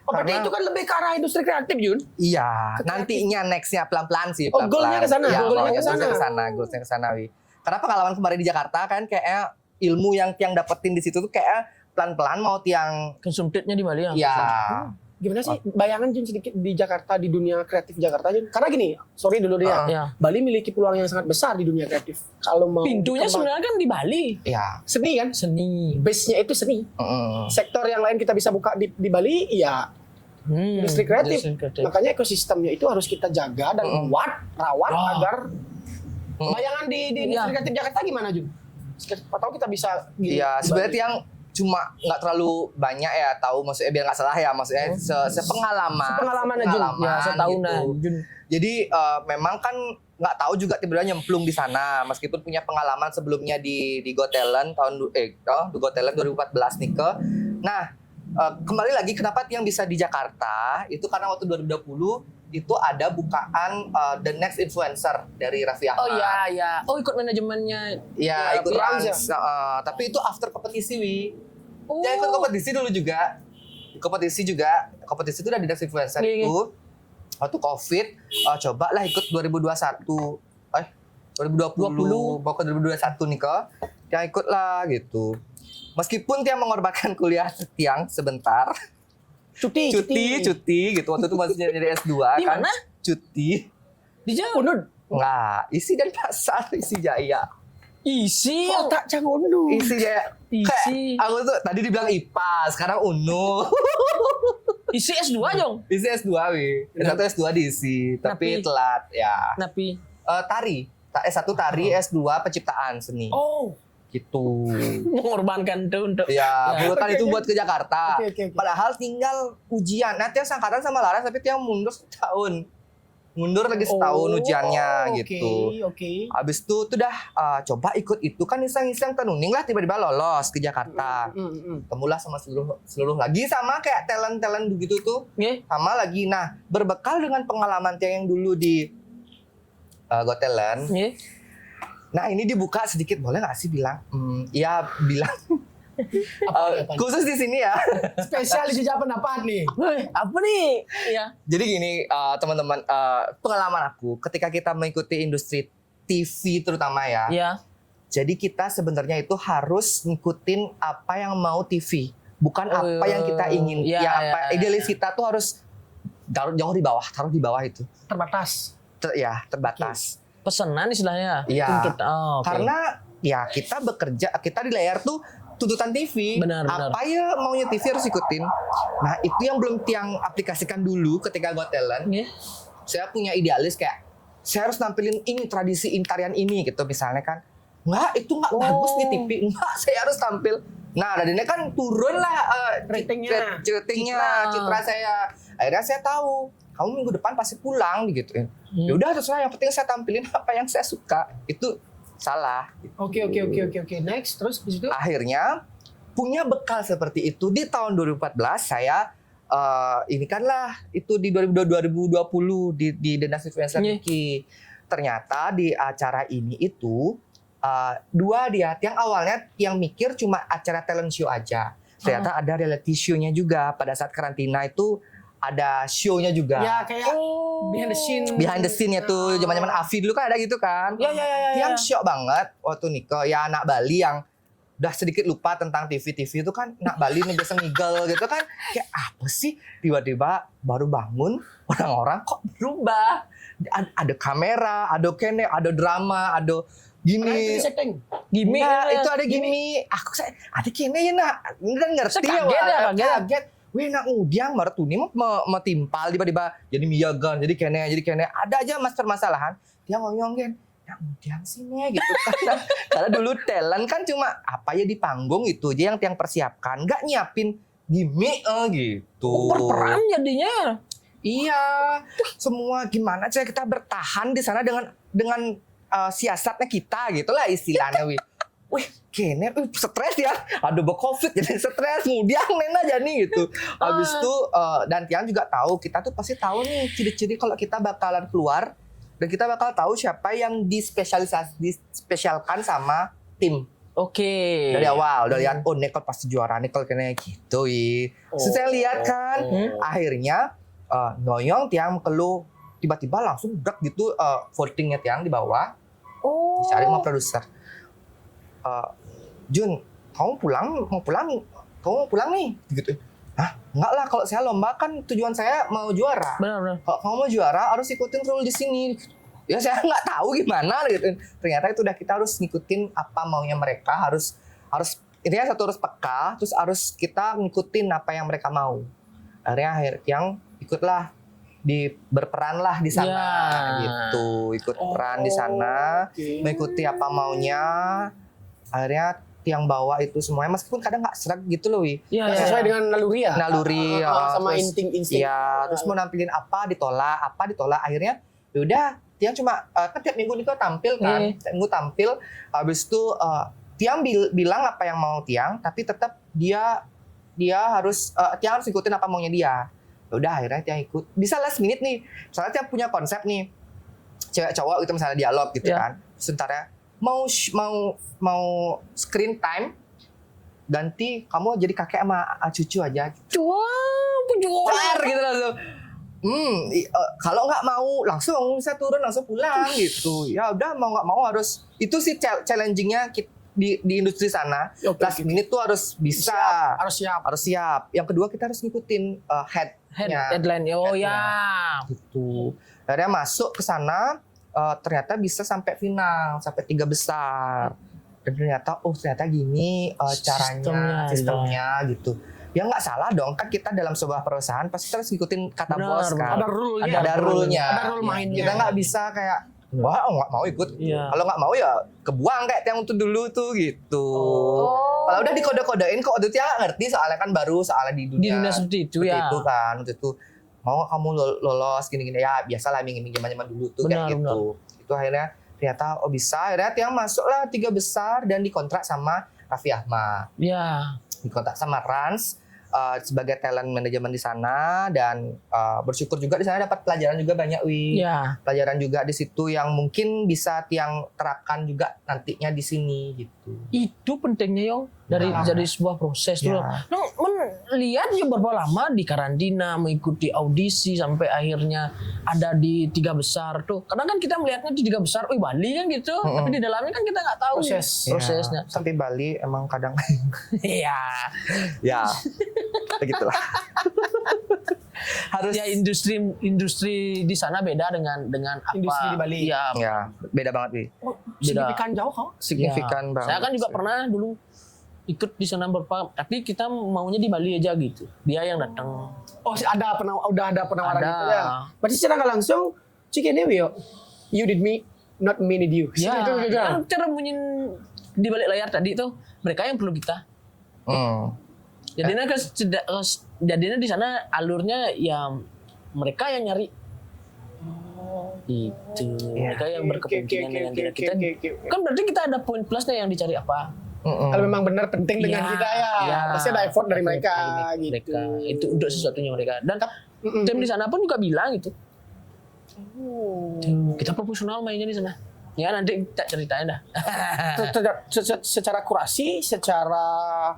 Oh, berarti itu kan lebih ke arah industri kreatif, Jun. Iya, nantinya nextnya pelan-pelan sih. Oh, goalnya ke sana, Ya, goalnya ke goalnya ke sana, Wi. Karena pengalaman kemarin di Jakarta kan kayak ilmu yang Tiang dapetin di situ tuh kayak pelan-pelan mau Tiang Konsumtifnya di Bali ya. ya. Gimana sih bayangan Jun sedikit di Jakarta, di dunia kreatif Jakarta, Jun? Karena gini, sorry dulu deh ya. Ya. Bali memiliki peluang yang sangat besar di dunia kreatif. Kalau mau Pintunya berkembang. sebenarnya kan di Bali. Ya. Seni kan? Seni. Base-nya itu seni. Sektor yang lain kita bisa buka di Bali, ya industri kreatif. Makanya ekosistemnya itu harus kita jaga dan rawat agar bayangan di industri kreatif Jakarta gimana, Jun? Siapa tahu kita bisa gini. Iya, sebenarnya Tiang cuma nggak terlalu banyak ya tahu, maksudnya biar nggak salah ya, maksudnya sepengalaman Sepengalaman, Jun. Ya, setahun gitu. lah, Jun. Jadi memang kan nggak tahu juga tiba-tiba nyemplung di sana, meskipun punya pengalaman sebelumnya di Got Talent di Got Talent 2014 nih ke. Nah kembali lagi kenapa Tiang bisa di Jakarta itu karena waktu 2020 itu ada bukaan The Next Influencer dari Raffi Ahmad. Oh iya. Oh, ikut manajemennya. Ya, ikut Rans ya? Rans. Tapi itu after kompetisi, Wi. Oh. Ya ikut kompetisi dulu juga. Kompetisi itu udah di Next Influencer Iya, itu. Waktu COVID, cobalah ikut 2021. 2020. Pokoknya 2021 nih kok. Yang ikut lah gitu. Meskipun Tiang mengorbankan kuliah Tiang sebentar. Cuti Cuti gitu. Waktu itu masih jadi S2 Di kan. mana? Cuti. Di Jawa. Unud. Enggak, isi dan pasar, isi Jaya. Isi. Oh, tak cang Unud. Isi Jaya. Isi. Kayak, aku tuh tadi dibilang IPA, sekarang UNU. Isi S2 Jong. Isi S2 wi. S1 S2 diisi, tapi Tapi- telat ya. Napi. Tari. S1 tari, S2 penciptaan seni. Oh. Gitu. Mengorbankan itu untuk. Ya, Ya. kan itu buat ke Jakarta. Oke. Padahal tinggal ujian. Nanti yang sangkatan sama Laras, tapi yang mundur setahun. Mundur lagi setahun ujiannya gitu. Oke. Habis itu tuh dah coba ikut itu kan iseng-iseng tenuning lah tiba-tiba lolos ke Jakarta. Ketemulah sama seluruh lagi sama kayak talent-talent begitu tuh. Nggih. Sama lagi. Nah, berbekal dengan pengalaman Tiang yang dulu di Got Talent. Nggih. Nah, ini dibuka sedikit boleh nggak sih bilang? Ya bilang. Apa? Khusus di sini ya. Spesial isi jawab pendapat nih. Woi, apa nih? Iya. Jadi gini teman-teman, pengalaman aku ketika kita mengikuti industri TV terutama ya. Iya. Jadi kita sebenarnya itu harus ngikutin apa yang mau TV, bukan apa yang kita ingin. Iya, Ya iya, apa iya. idealis kita tuh harus taruh jauh di bawah, taruh di bawah itu. Terbatas. Terbatas. Pesanan istilahnya. Iya. Tuntut. Oh, oke. Karena ya kita bekerja, kita di layar tuh tuntutan TV. Benar. Apa ya maunya TV harus ikutin. Nah, itu yang belum Tiang aplikasikan dulu ketika Got Talent. Nggih. Saya punya idealis kayak saya harus nampilin ini tradisi tarian ini gitu misalnya kan. Enggak, itu enggak bagus di TV. Enggak, saya harus tampil. Nah, dari ini kan turun lah Ratingnya. citra saya. Akhirnya saya tahu, kamu minggu depan pasti pulang digituin. Ya udah terserah, yang penting saya tampilin apa yang saya suka. Itu salah. Oke. Next, terus di situ. Akhirnya punya bekal seperti itu di tahun 2014 saya ini kan lah itu di 2020 di Dinas Influencer Iya. Niki. Ternyata di acara ini itu dua dia yang awalnya yang mikir cuma acara talent show aja. Ternyata ada reality show-nya juga. Pada saat karantina itu ada show-nya juga. Ya kayak behind the scene. Behind the scene-nya tuh zaman-zaman Afi dulu kan ada gitu kan. Ya. Yang shock banget waktu Niko ya anak Bali yang udah sedikit lupa tentang TV itu kan anak Bali nih biasa ngigel gitu kan kayak apa sih tiba-tiba baru bangun orang-orang kok berubah ada kamera ada kene ada drama ada gini Setting. Gimik. nah, itu ada gini aku saya ada kene ya nak dan ngerti Saya ya kaget ya, Wak. kaget. kaget weh nak ngudiang baru tuh nih mau timpal tiba-tiba jadi miyagan jadi kene ada aja permasalahan dia ngomong kan yang sini gitu karena dulu talent kan cuma apa ya di panggung itu aja yang persiapkan nggak nyiapin gimmick gitu Berperan jadinya. iya semua gimana cara kita bertahan di sana dengan siasatnya kita gitulah istilahnya wih kene stres ya aduh COVID jadi stres kemudian nena jadi gitu habis itu dan Tiang juga tahu kita tuh pasti tahu nih ciri-ciri kalau kita bakalan keluar dan kita bakal tahu siapa yang dispesialkan sama tim Oke. dari awal dari oh Nicole pasti juara Nicole kayaknya gitu saya lihat kan akhirnya Noyong Tiang keluh tiba-tiba langsung berak gitu votingnya Tiang di bawah dicari sama produser Jun kamu mau pulang nih gitu. Hah? Enggak lah, kalau saya lomba kan tujuan saya mau juara. Benar. Kalau kamu mau juara harus ikutin rule di sini. Ya saya nggak tahu gimana gitu. Ternyata itu udah kita harus ngikutin apa maunya mereka, harus intinya satu harus peka, terus harus kita ngikutin apa yang mereka mau. Akhirnya yang ikutlah berperanlah di sana Ya. gitu, ikut peran di sana, mengikuti apa maunya. Akhirnya yang bawa itu semuanya meskipun kadang nggak serak gitu loh Iya. Sesuai dengan naluri ya. naluri Sama terus- insting. Iya, terus mau nampilin apa ditolak. Akhirnya yaudah Tiang cuma kan tiap minggu Niko tampil kan, tiap minggu tampil. Habis itu Tiang bilang apa yang mau Tiang, tapi tetap dia harus Tiang harus ikutin apa maunya dia. Yaudah akhirnya Tiang ikut. Bisa last minute nih, misalnya Tiang punya konsep nih, cewek cowok itu misalnya dialog gitu kan, sebentar mau screen time ganti kamu jadi kakek sama cucu aja. Kelar gitu langsung. Kalau nggak mau langsung bisa turun langsung pulang gitu. Ya udah mau nggak mau harus itu sih challengingnya di industri sana. Last minute tuh harus bisa, Harus siap. Yang kedua kita harus ngikutin headnya Headline. Oh ya. gitu. Akhirnya masuk ke sana, ternyata bisa sampai final, sampai 3 besar. Dan ternyata gini sistemnya gitu. Ya nggak salah dong, kan kita dalam sebuah perusahaan pasti terus ngikutin kata Benar, bos kan. Ada rule-nya. Ada rule-nya. Ada rule mainnya. Kita nggak bisa kayak, wah nggak mau ikut. Iya. Kalau nggak mau ya kebuang kayak yang itu dulu tuh gitu. Kalau udah dikode-kodein kok, waktu itu ya nggak ngerti soalnya kan baru soalnya di Di dunia. dunia seperti itu ya. Itu kan, waktu itu mau nggak kamu lolos gini-gini ya biasalah minggir zaman dulu tuh kayak Benar, gitu. Itu akhirnya ternyata bisa, akhirnya Tiang masuklah 3 besar dan dikontrak sama Raffi Ahmad. Ya. Dikontrak sama Rans sebagai talent manajemen di sana dan bersyukur juga di sana dapat pelajaran juga banyak Ya. pelajaran juga di situ yang mungkin bisa Tiang terapkan juga nantinya di sini gitu. Itu pentingnya Yong dari sebuah proses tuh. Ya. Lihat ya berapa lama di karantina, mengikuti audisi sampai akhirnya ada di 3 besar tuh. Kadang kan kita melihatnya di 3 besar, Bali kan gitu. Tapi di dalamnya kan kita nggak tahu prosesnya. Ya, tapi Bali emang kadang Iya. ya begitulah. Harus Ya industri di sana beda dengan apa? Industri di Bali. Ya, ya beda banget Wi. Signifikan jauh kok. Signifikan ya. banget. Saya kan juga pernah dulu ikut di sana beberapa, tapi kita maunya di Bali aja gitu. Dia yang datang. Oh, udah ada penawaran Ada. gitu ya. Berarti secara nggak langsung, Cikini Wio, you did me, not me need you. Ya, Gitu. kan cara bunyi di balik layar tadi tuh mereka yang perlu kita. Jadinya di sana alurnya ya mereka yang nyari. Itu mereka yang berkepentingan dengan kita. Kan berarti kita ada poin plusnya yang dicari apa? Kalau memang benar penting dengan kita ya, pasti ada effort dari mereka gitu. Itu untuk sesuatunya mereka. Dan tim di sana pun juga bilang gitu. Kita profesional mainnya di sana. Ya nanti kita ceritain dah. Secara kurasi, secara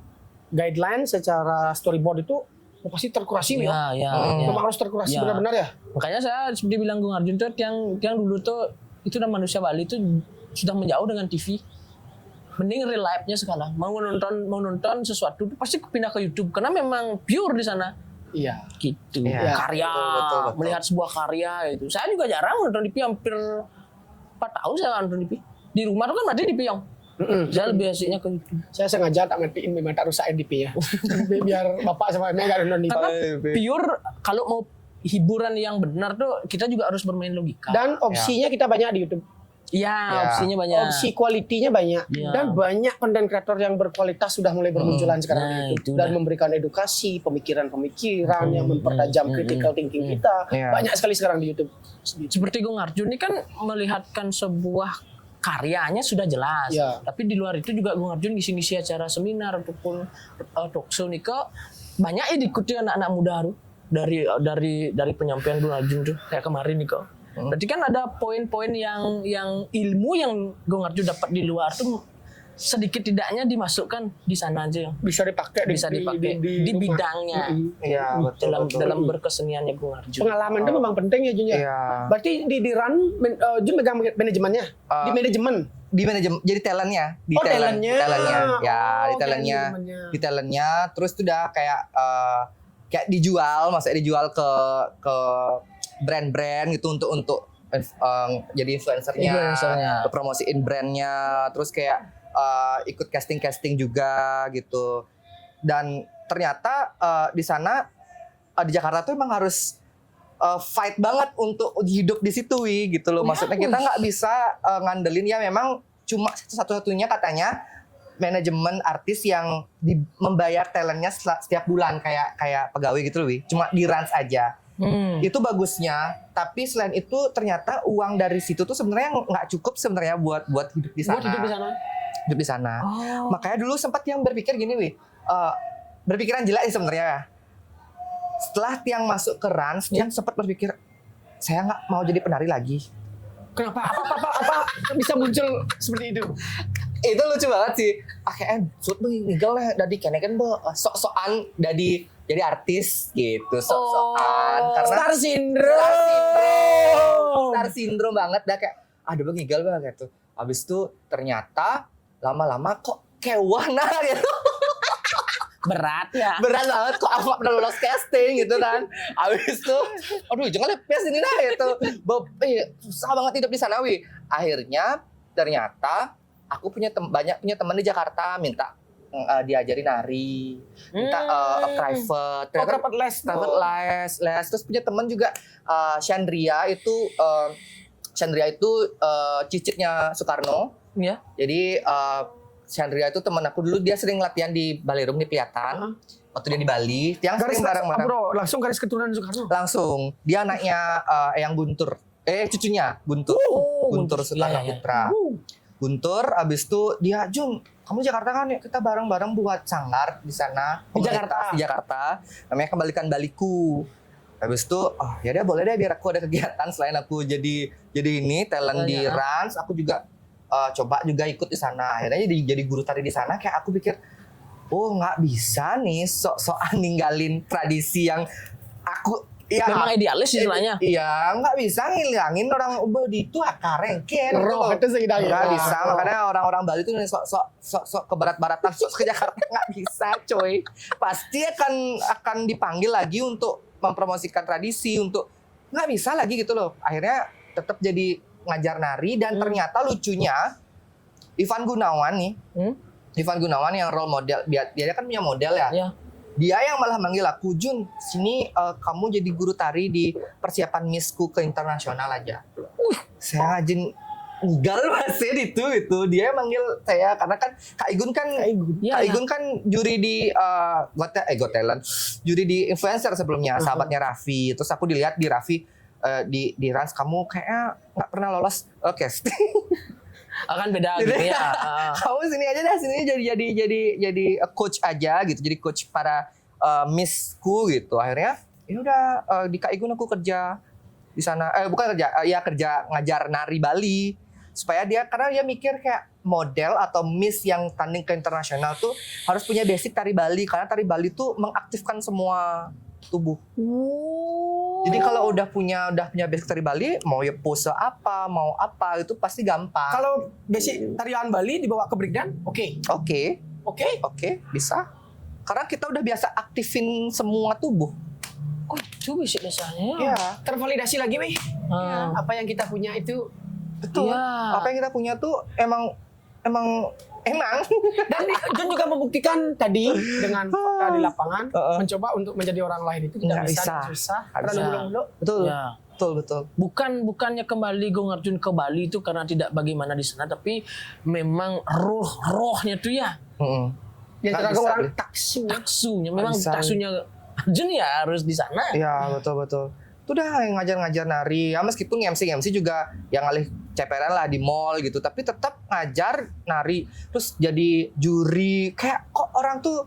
guideline, secara storyboard itu pasti terkurasi ya. Memang harus terkurasi Ya. benar-benar ya. Makanya saya seperti bilang Gung Arjun tuh yang dulu tuh itu dan manusia Bali itu sudah menjauh dengan TV. Mending real life-nya sekarang. Mau nonton sesuatu tuh pasti pindah ke YouTube karena memang pure di sana. Iya. Gitu. Iya. Karya, Betul. melihat sebuah karya itu. Saya juga jarang nonton TV, hampir 4 tahun saya nonton TV. Di rumah tuh kan mati TV yang. Saya lebih asiknya ke YouTube. Saya sengaja tak ngertiin memang tak rusak NDP ya. Biar bapak sama emak gak nonton Karena TV. pure kalau mau hiburan yang benar tuh kita juga harus bermain logika. Dan opsinya kita banyak di YouTube. Ya, opsinya banyak. Opsi kualitinya banyak. Ya. Dan banyak konten kreator yang berkualitas sudah mulai bermunculan sekarang Nah, di YouTube. itu Dan dah. memberikan edukasi, pemikiran-pemikiran yang mempertajam critical thinking kita. Ya. Banyak sekali sekarang di YouTube. Seperti Gung Arjun ini kan melihatkan sebuah karyanya sudah jelas. Ya. Tapi di luar itu juga Gung Arjun ngisi-ngisi acara seminar ataupun talkshow nih kok banyak ya diikuti anak-anak muda tuh dari penyampaian Gung Arjun tuh kayak kemarin nih kok. Berarti kan ada poin-poin yang ilmu yang Gung Arjun dapat di luar tuh sedikit tidaknya dimasukkan di sana aja yang Bisa dipakai bisa dipakai di rumah. bidangnya. Iya, betul. Dalam berkeseniannya Gung Arjun. Pengalaman itu memang penting ya Jun ya. Iya. Berarti di run Jun megang manajemennya. Di manajemen. Di manajemen jadi talentnya di Oh, talentnya. ya di Oh, talentnya manajemennya. di talentnya terus tuh udah kayak dijual, maksudnya dijual ke brand-brand gitu untuk jadi influencernya, Influencernya. promosiin brandnya, terus kayak ikut casting juga gitu. Dan ternyata di sana di Jakarta tuh emang harus fight banget untuk hidup di situ gitu loh. Maksudnya kita nggak bisa ngandelin ya memang cuma satu-satunya katanya manajemen artis yang membayar talentnya setiap bulan kayak pegawai gitu loh, Wi. Cuma di runs aja. Itu bagusnya, tapi selain itu ternyata uang dari situ tuh sebenarnya nggak cukup sebenarnya buat hidup di sana. Buat hidup di sana. Hidup di sana. Makanya dulu sempat yang berpikir gini, Wi. Berpikiran jelek sih sebenarnya. Setelah Tiang masuk ke Rans, Tiang sempat berpikir saya nggak mau jadi penari lagi. Kenapa? Apa bisa muncul seperti itu? Itu lucu banget sih. Akhirnya sud ninggal lah dari kene kan sok-sokan jadi artis gitu, sok-sokan karena Star syndrome. Star syndrome banget dah kayak aduh ngigal banget gitu. Habis itu ternyata lama-lama kok kewah nah gitu. berat ya. Berat banget kok aku pernah lolos casting gitu kan. Habis itu aduh jangan lepes ini dah itu. Susah banget hidup di sana wi. Akhirnya ternyata aku banyak punya teman di Jakarta minta diajarin nari, minta private, Private les. les. Terus punya teman juga Chandria itu cicitnya Soekarno. Ya. Jadi Chandria itu teman aku dulu, dia sering latihan di Balerum di Piatan. Waktu dia di Bali, yang Garis sering bareng-bareng. bro, langsung garis keturunan Soekarno. Langsung, dia anaknya Eyang Guntur. Cucunya Guntur. Guntur Soekarno Iya, iya. Putra. Guntur, abis itu dia, Jun, kamu Jakarta kan ya, kita bareng-bareng buat sanggar di sana. Di Komunitas di Jakarta. Namanya Kembalikan Baliku. Habis itu, ya deh boleh deh biar aku ada kegiatan selain aku jadi ini talent di Rans, aku juga coba juga ikut di sana. Akhirnya jadi guru tari di sana. Kayak aku pikir, oh nggak bisa nih sok-sokan ninggalin tradisi yang aku Memang idealis istilahnya. Iya, nggak bisa ngilangin orang Bali itu akarengken. Roh itu sih Nggak bisa, makanya orang-orang Bali itu sok ke barat-baratan, sok ke Jakarta nggak bisa, coy. Pasti akan dipanggil lagi untuk mempromosikan tradisi, untuk nggak bisa lagi gitu loh. Akhirnya tetap jadi ngajar nari dan ternyata lucunya Ivan Gunawan nih, Ivan Gunawan yang role model, dia kan punya model ya. Ya. Dia yang malah manggil aku, Jun, sini kamu jadi guru tari di persiapan Missku ke internasional aja. Saya ngajin gal masih itu. Dia yang manggil saya karena kan Kak Igun kan juri di Got Talent, juri di influencer sebelumnya, sahabatnya Raffi. Terus aku dilihat di Raffi di Rans, kamu kayaknya nggak pernah lolos casting. Akan beda gitu ya. Kamu sini aja dah, sini jadi coach aja gitu, jadi coach para Missku gitu. Akhirnya ya udah di Kak Igun aku kerja di sana, bukan kerja ngajar nari Bali supaya karena dia mikir kayak model atau Miss yang tanding ke internasional tuh harus punya basic tari Bali, karena tari Bali tuh mengaktifkan semua tubuh. Jadi kalau udah punya basic tari Bali, mau ya pose apa, mau apa itu pasti gampang. Kalau basic tarian Bali dibawa ke breakdance, oke, bisa. Karena kita udah biasa aktifin semua tubuh. Oh, itu bisa biasanya. Iya, tervalidasi lagi weh. Ah. Apa yang kita punya itu betul. Iya. Apa yang kita punya tuh emang dan Jun juga membuktikan tadi dengan fakta di lapangan mencoba untuk menjadi orang lain itu tidak Nggak bisa, bisa. susah. Nggak Karena bisa. dulu betul. Ya. Betul. Bukannya kembali Gong Arjun ke Bali itu karena tidak bagaimana di sana, tapi memang rohnya tuh ya. yang Nggak terkagum bisa, orang Bre. Taksunya memang Bisa. taksunya Arjun ya harus di sana. Iya, betul. Itu udah yang ngajar nari. Ya meskipun MC juga yang alih ceperan lah di mall gitu, tapi tetap ngajar nari. Terus jadi juri, kayak kok orang tuh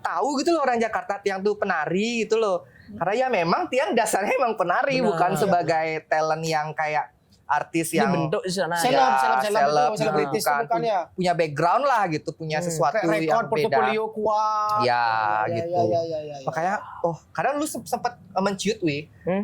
tahu gitu loh orang Jakarta Tiang tuh penari gitu loh. Karena ya memang Tiang dasarnya emang penari, Benar. bukan sebagai talent yang kayak artis yang Dibentuk di sana. Seleb, seleb, selebritis itu bukan ya. punya background lah gitu, punya sesuatu rekor yang beda. portofolio kuat. Ya, gitu. Ya. Makanya, kadang lu sempat menciut,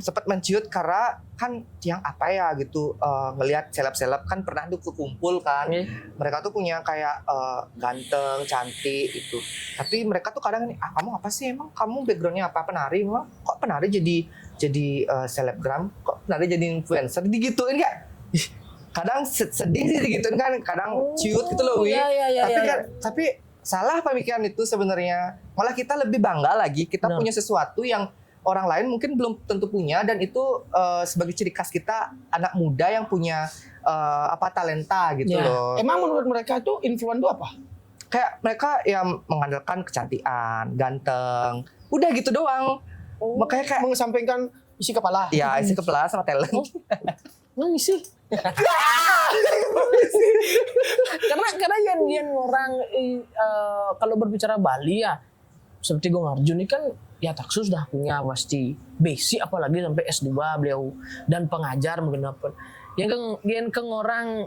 sempat menciut karena kan yang apa ya gitu, ngelihat seleb-seleb kan pernah tuh kumpul kan, mereka tuh punya kayak ganteng, cantik itu. Tapi mereka tuh kadang nih, kamu apa sih emang? Kamu backgroundnya apa? Penari? Emang kok penari jadi selebgram? Kok penari jadi influencer? Digituin nggak? Kadang sedih sih digituin kan, kadang ciut gitu loh, Wi. Tapi salah pemikiran itu sebenarnya. Malah kita lebih bangga lagi, kita punya sesuatu yang orang lain mungkin belum tentu punya, dan itu sebagai ciri khas kita, anak muda yang punya talenta gitu loh. Emang menurut mereka itu influencer itu apa? Kayak mereka yang mengandalkan kecantikan, ganteng, udah gitu doang. Makanya kayak mengesampingkan isi kepala. ya isi kepala sama talent. Nangis sih. karena yang orang kalau berbicara Bali ya seperti Gong Arjun ini kan ya Taksu sudah punya pasti basic, apalagi sampai S2 beliau dan pengajar mungkin apa. Yang orang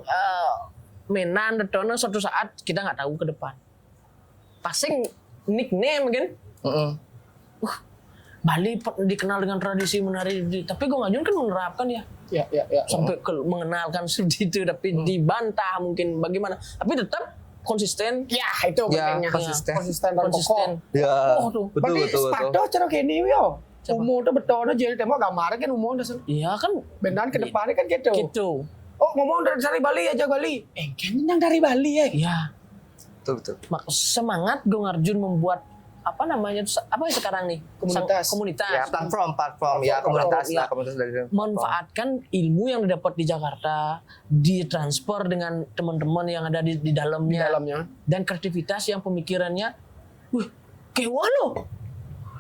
Menan Detono suatu saat kita nggak tahu ke depan. Passing nickname mungkin. Bali dikenal dengan tradisi menari, tapi Gong Arjun kan menerapkan ya. Ya. Sampai mengenalkan seperti itu, tapi dibantah mungkin bagaimana. Tapi tetap konsisten. Ya, itu Ya, pentingnya. konsisten. Konsisten dan Konsisten. kokoh. Ya. Oh, tuh. Betul Berarti betul betul. sepatu cara kayak ini yo. Siapa? Umur tuh betul aja jadi tembok gambar kan umur udah Iya kan bendan ke depannya kan gitu. gitu. Oh ngomong dari Bali aja Bali. Kan yang dari Bali ya. Iya. Betul betul. Semangat Dong Arjun membuat apa namanya apa ya sekarang nih Komunitas. komunitas Ya platform ya komunitas Iya. lah komunitas dari manfaatkan ilmu yang didapat di Jakarta ditransfer dengan teman-teman yang ada di Di dalamnya dalamnya. dan kreativitas yang pemikirannya kewa loh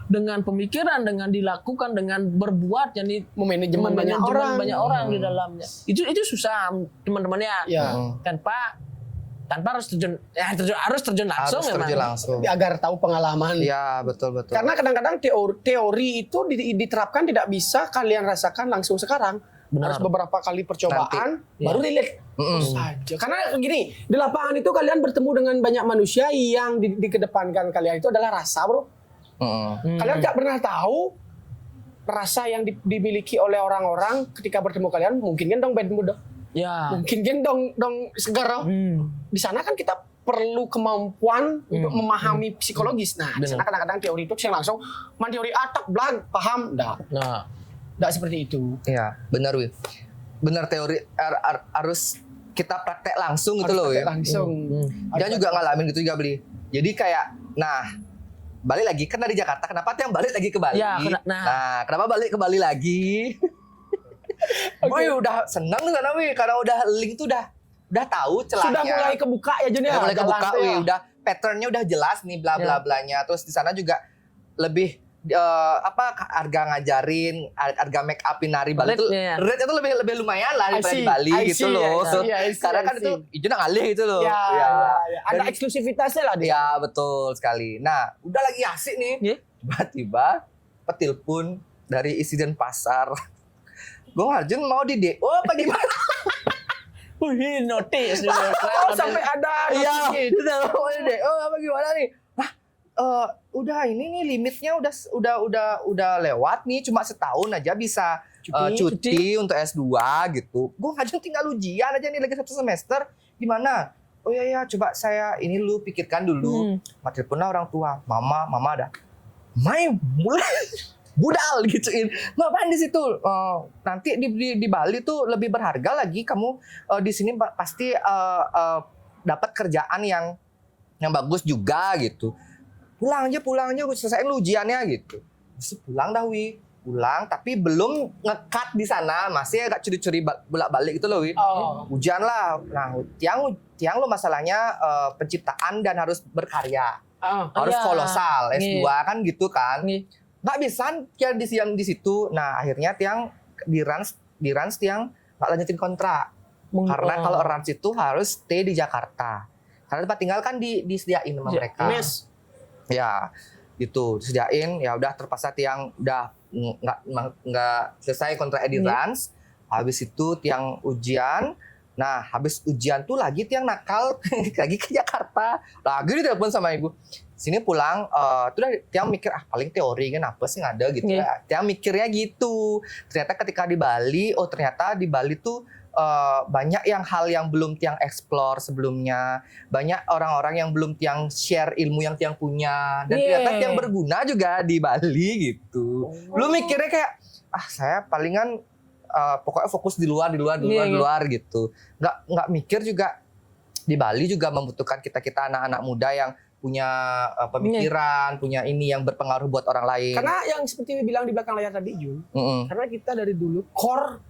dengan pemikiran dengan dilakukan dengan berbuat jadi Memanajemen banyak orang. banyak orang di dalamnya itu susah teman-temannya Ya. tanpa harus terjun langsung harus memang terjun langsung. Agar tahu pengalaman. Iya betul betul. Karena kadang-kadang teori itu diterapkan tidak bisa kalian rasakan langsung sekarang. Benar. Harus beberapa kali percobaan Nanti. baru relate. Saja. Karena gini, di lapangan itu kalian bertemu dengan banyak manusia yang dikedepankan kalian itu adalah rasa, Bro. Kalian nggak pernah tahu rasa yang dimiliki oleh orang-orang ketika bertemu kalian. Mungkin kan dong bad mood. ya Mungkin kan dong segar. Di sana kan kita perlu kemampuan untuk memahami psikologis. Nah, di sana kadang-kadang teori itu saya langsung man teori atak blag paham enggak. nah Enggak seperti itu. Iya benar Wi. Benar teori harus kita praktek langsung gitu loh Praktek ya. langsung. Dia juga ngalamin gitu juga beli. Jadi kayak balik lagi kan dari Jakarta kenapa tiang balik lagi ke Bali? Ya, nah kenapa balik ke Bali lagi? Gue udah senang tuh karena karena udah link tuh udah tahu celahnya. Sudah mulai kebuka ya Jun ya. Udah mulai jalan kebuka, tuh ya. udah patternnya udah jelas nih bla bla blanya. Terus di sana juga lebih harga ngajarin, harga make upin nari Bali itu Rate-nya ya. rate itu lebih lumayan lah daripada di Bali gitu loh. Karena kan itu Ijun ngalih gitu loh. Ya. Ada Dan- eksklusivitasnya lah dia. Ya betul sekali. Nah udah lagi asik nih. Iya. Tiba-tiba petilpun dari Isiden Pasar. Gue Arjun mau di DO apa gimana? wih notice Oh, sampai ada Iya, notice gitu. mau di DO apa gimana nih? Udah ini nih limitnya udah lewat nih, cuma setahun aja bisa cuti untuk S2 gitu. Gue Arjun tinggal ujian aja nih lagi 1 semester. Gimana? Oh iya coba saya ini lu pikirkan dulu. Telepon orang tua, mama ada. Mai mulai budal gituin. Ngapain di situ? Nanti di Bali tuh lebih berharga lagi. Kamu di sini pasti dapat kerjaan yang bagus juga gitu. Pulang aja selesaiin lu ujiannya gitu. Terus pulang dah Wi. Pulang tapi belum ngekat di sana, masih agak curi-curi bolak-balik gitu loh Wi. Ujian lah. Nah, tiang lo masalahnya penciptaan dan harus berkarya. Harus iya. kolosal, S2 kan gitu kan. Nih. Nggak bisa tiang di situ. Nah, akhirnya tiang di Rans tiang nggak lanjutin kontrak. Karena kalau Rans itu harus stay di Jakarta. Karena tempat tinggal kan disediain sama mereka. Mes. Ya, gitu disediain. Ya udah terpaksa tiang udah nggak selesai kontrak di Rans. Habis itu tiang ujian. Nah, habis ujian tuh lagi tiang nakal lagi ke Jakarta. Lagi ditelepon sama ibu. Sini pulang, tuh tiang mikir paling teori kan apa sih ada gitu ya. Tiang mikirnya gitu. Ternyata ketika di Bali, ternyata di Bali tuh banyak hal yang belum tiang explore sebelumnya. Banyak orang-orang yang belum tiang share ilmu yang tiang punya. Dan ternyata tiang berguna juga di Bali gitu. Lu mikirnya kayak, saya palingan pokoknya fokus di luar gitu. Nggak mikir juga di Bali juga membutuhkan kita anak-anak muda yang punya pemikiran, punya ini yang berpengaruh buat orang lain. Karena yang seperti bilang di belakang layar tadi Jun, karena kita dari dulu core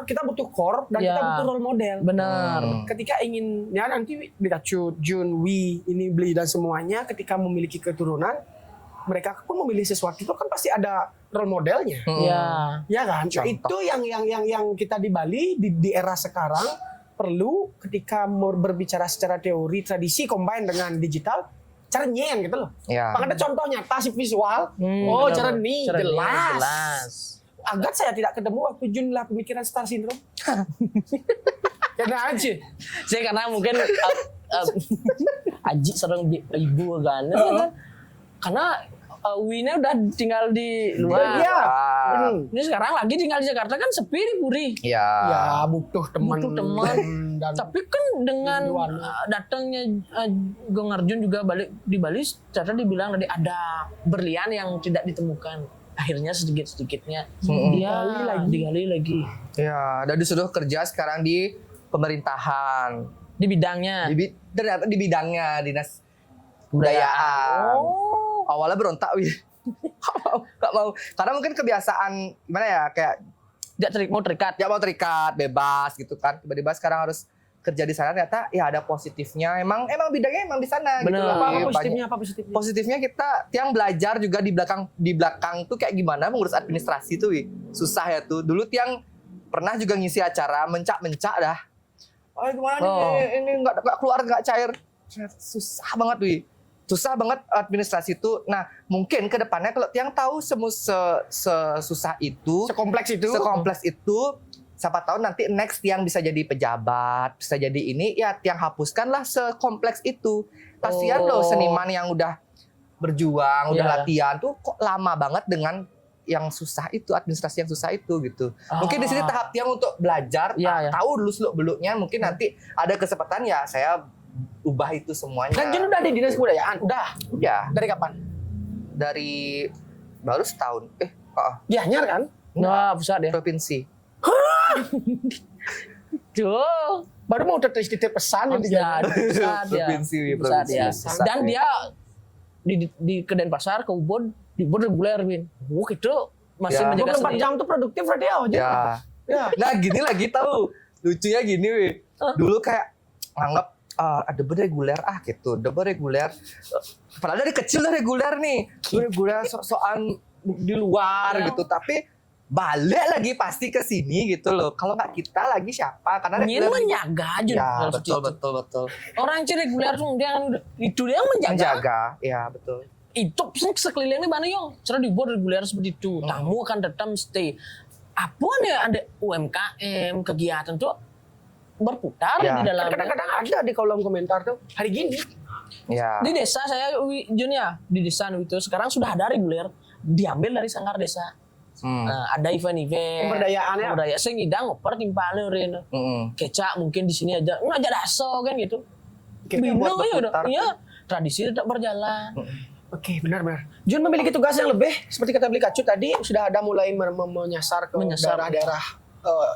kita butuh core dan kita butuh role model. Benar. Ketika ingin nanti Ditacut, Jun, Wi, ini beli dan semuanya ketika memiliki keturunan, mereka pun memilih sesuatu itu kan pasti ada role modelnya. Iya. Ya kan? Nah, itu yang kita di Bali di era sekarang perlu ketika mau berbicara secara teori tradisi combine dengan digital cara nyen gitu loh. Ya. Makanya contoh nyata si visual. Cara nih jelas. Agak saya tidak ketemu waktu Jun lah pemikiran star syndrome. Karena aja. Saya karena mungkin Aji serang ibu kan. Karena Wina udah tinggal di luar. Iya. Ini sekarang lagi tinggal di Jakarta kan sepi nih Puri. Iya. Ya butuh teman. Butuh teman. dan Tapi kan dengan Ridwan. datangnya Gong Arjun juga balik di Bali, ternyata dibilang tadi ada berlian yang tidak ditemukan. Akhirnya sedikit-sedikitnya dia digali lagi Ya, dan disuruh kerja sekarang di pemerintahan. di bidangnya. Ternyata di bidangnya dinas kebudayaan. Oh. Awalnya berontak, wih. Gak mau. Karena mungkin kebiasaan gimana ya, kayak Tidak mau terikat. dia mau terikat, bebas gitu kan. Tiba-tiba sekarang harus kerja di sana, ternyata ya ada positifnya. Emang bidangnya emang di sana gitu Bener. loh. apa Banyak- positifnya apa positifnya? Positifnya kita tiang belajar juga di belakang tuh kayak gimana mengurus administrasi tuh, wih. Susah ya tuh. Dulu tiang pernah juga ngisi acara mencak dah. Oh gimana ini nggak keluar, nggak cair. Susah banget, wih. Susah banget administrasi itu. Nah, mungkin ke depannya kalau tiang tahu sesusah itu, Sekompleks itu. siapa tahu nanti next tiang bisa jadi pejabat, bisa jadi ini, ya tiang hapuskanlah sekompleks itu. Kasihan loh seniman yang udah berjuang, udah Iya. latihan tuh kok lama banget dengan yang susah itu, administrasi yang susah itu gitu. Mungkin di sini tahap tiang untuk belajar, Iya, iya. tahu dulu seluk-beluknya, mungkin nanti ada kesempatan ya saya ubah itu semuanya. Dan Jun udah di dinas kebudayaan, udah. Ya, Dari kapan? dari baru setahun. Gianyar kan? Nah, pusat ya. Provinsi. Tuh. Baru mau titip pesan yang di Gianyar. Pusat ya. Provinsi, Pusat provinsi. ya. Pusat, Dan ya. dia di ke Denpasar, ke Ubud, di Ubud reguler, Win. Oh, gitu. Masih Ya. menjaga 24 jam tuh produktif berarti ya, Jun? Ya. Ya. Nah gini lagi tahu. Lucunya gini, wih. Dulu kayak nganggap ada reguler gitu, double reguler. Padahal dari kecil udah reguler nih, reguler soal di luar gitu. Tapi balik lagi pasti ke sini gitu loh. Kalau nggak kita lagi siapa? Karena Ini reguler menjaga Jun. ya Harus betul, gitu. betul. Orang yang reguler tuh dia itu dia yang menjaga. Menjaga, ya betul. Itu sekelilingnya mana yang cara dibuat reguler seperti itu. Tamu akan datang stay. Apa nih ada UMKM kegiatan tuh berputar Ya. di dalamnya. Kadang-kadang ada di kolom komentar tuh, hari gini. Ya. Di desa saya Jun ya, di desa itu sekarang sudah ada reguler diambil dari sanggar desa. Nah, ada event-event Pemberdayaan ya? Pemberdayaan sing idang ngoper timpale rin. Kecak mungkin di sini aja ngajak daso kan gitu. Kita buat Bingung ya udah. berputar. Iya, tradisi tetap berjalan. Oke, benar. Jun memiliki tugas yang lebih, seperti kata Beli Kacut tadi, sudah ada mulai menyasar ke Menyasar. daerah-daerah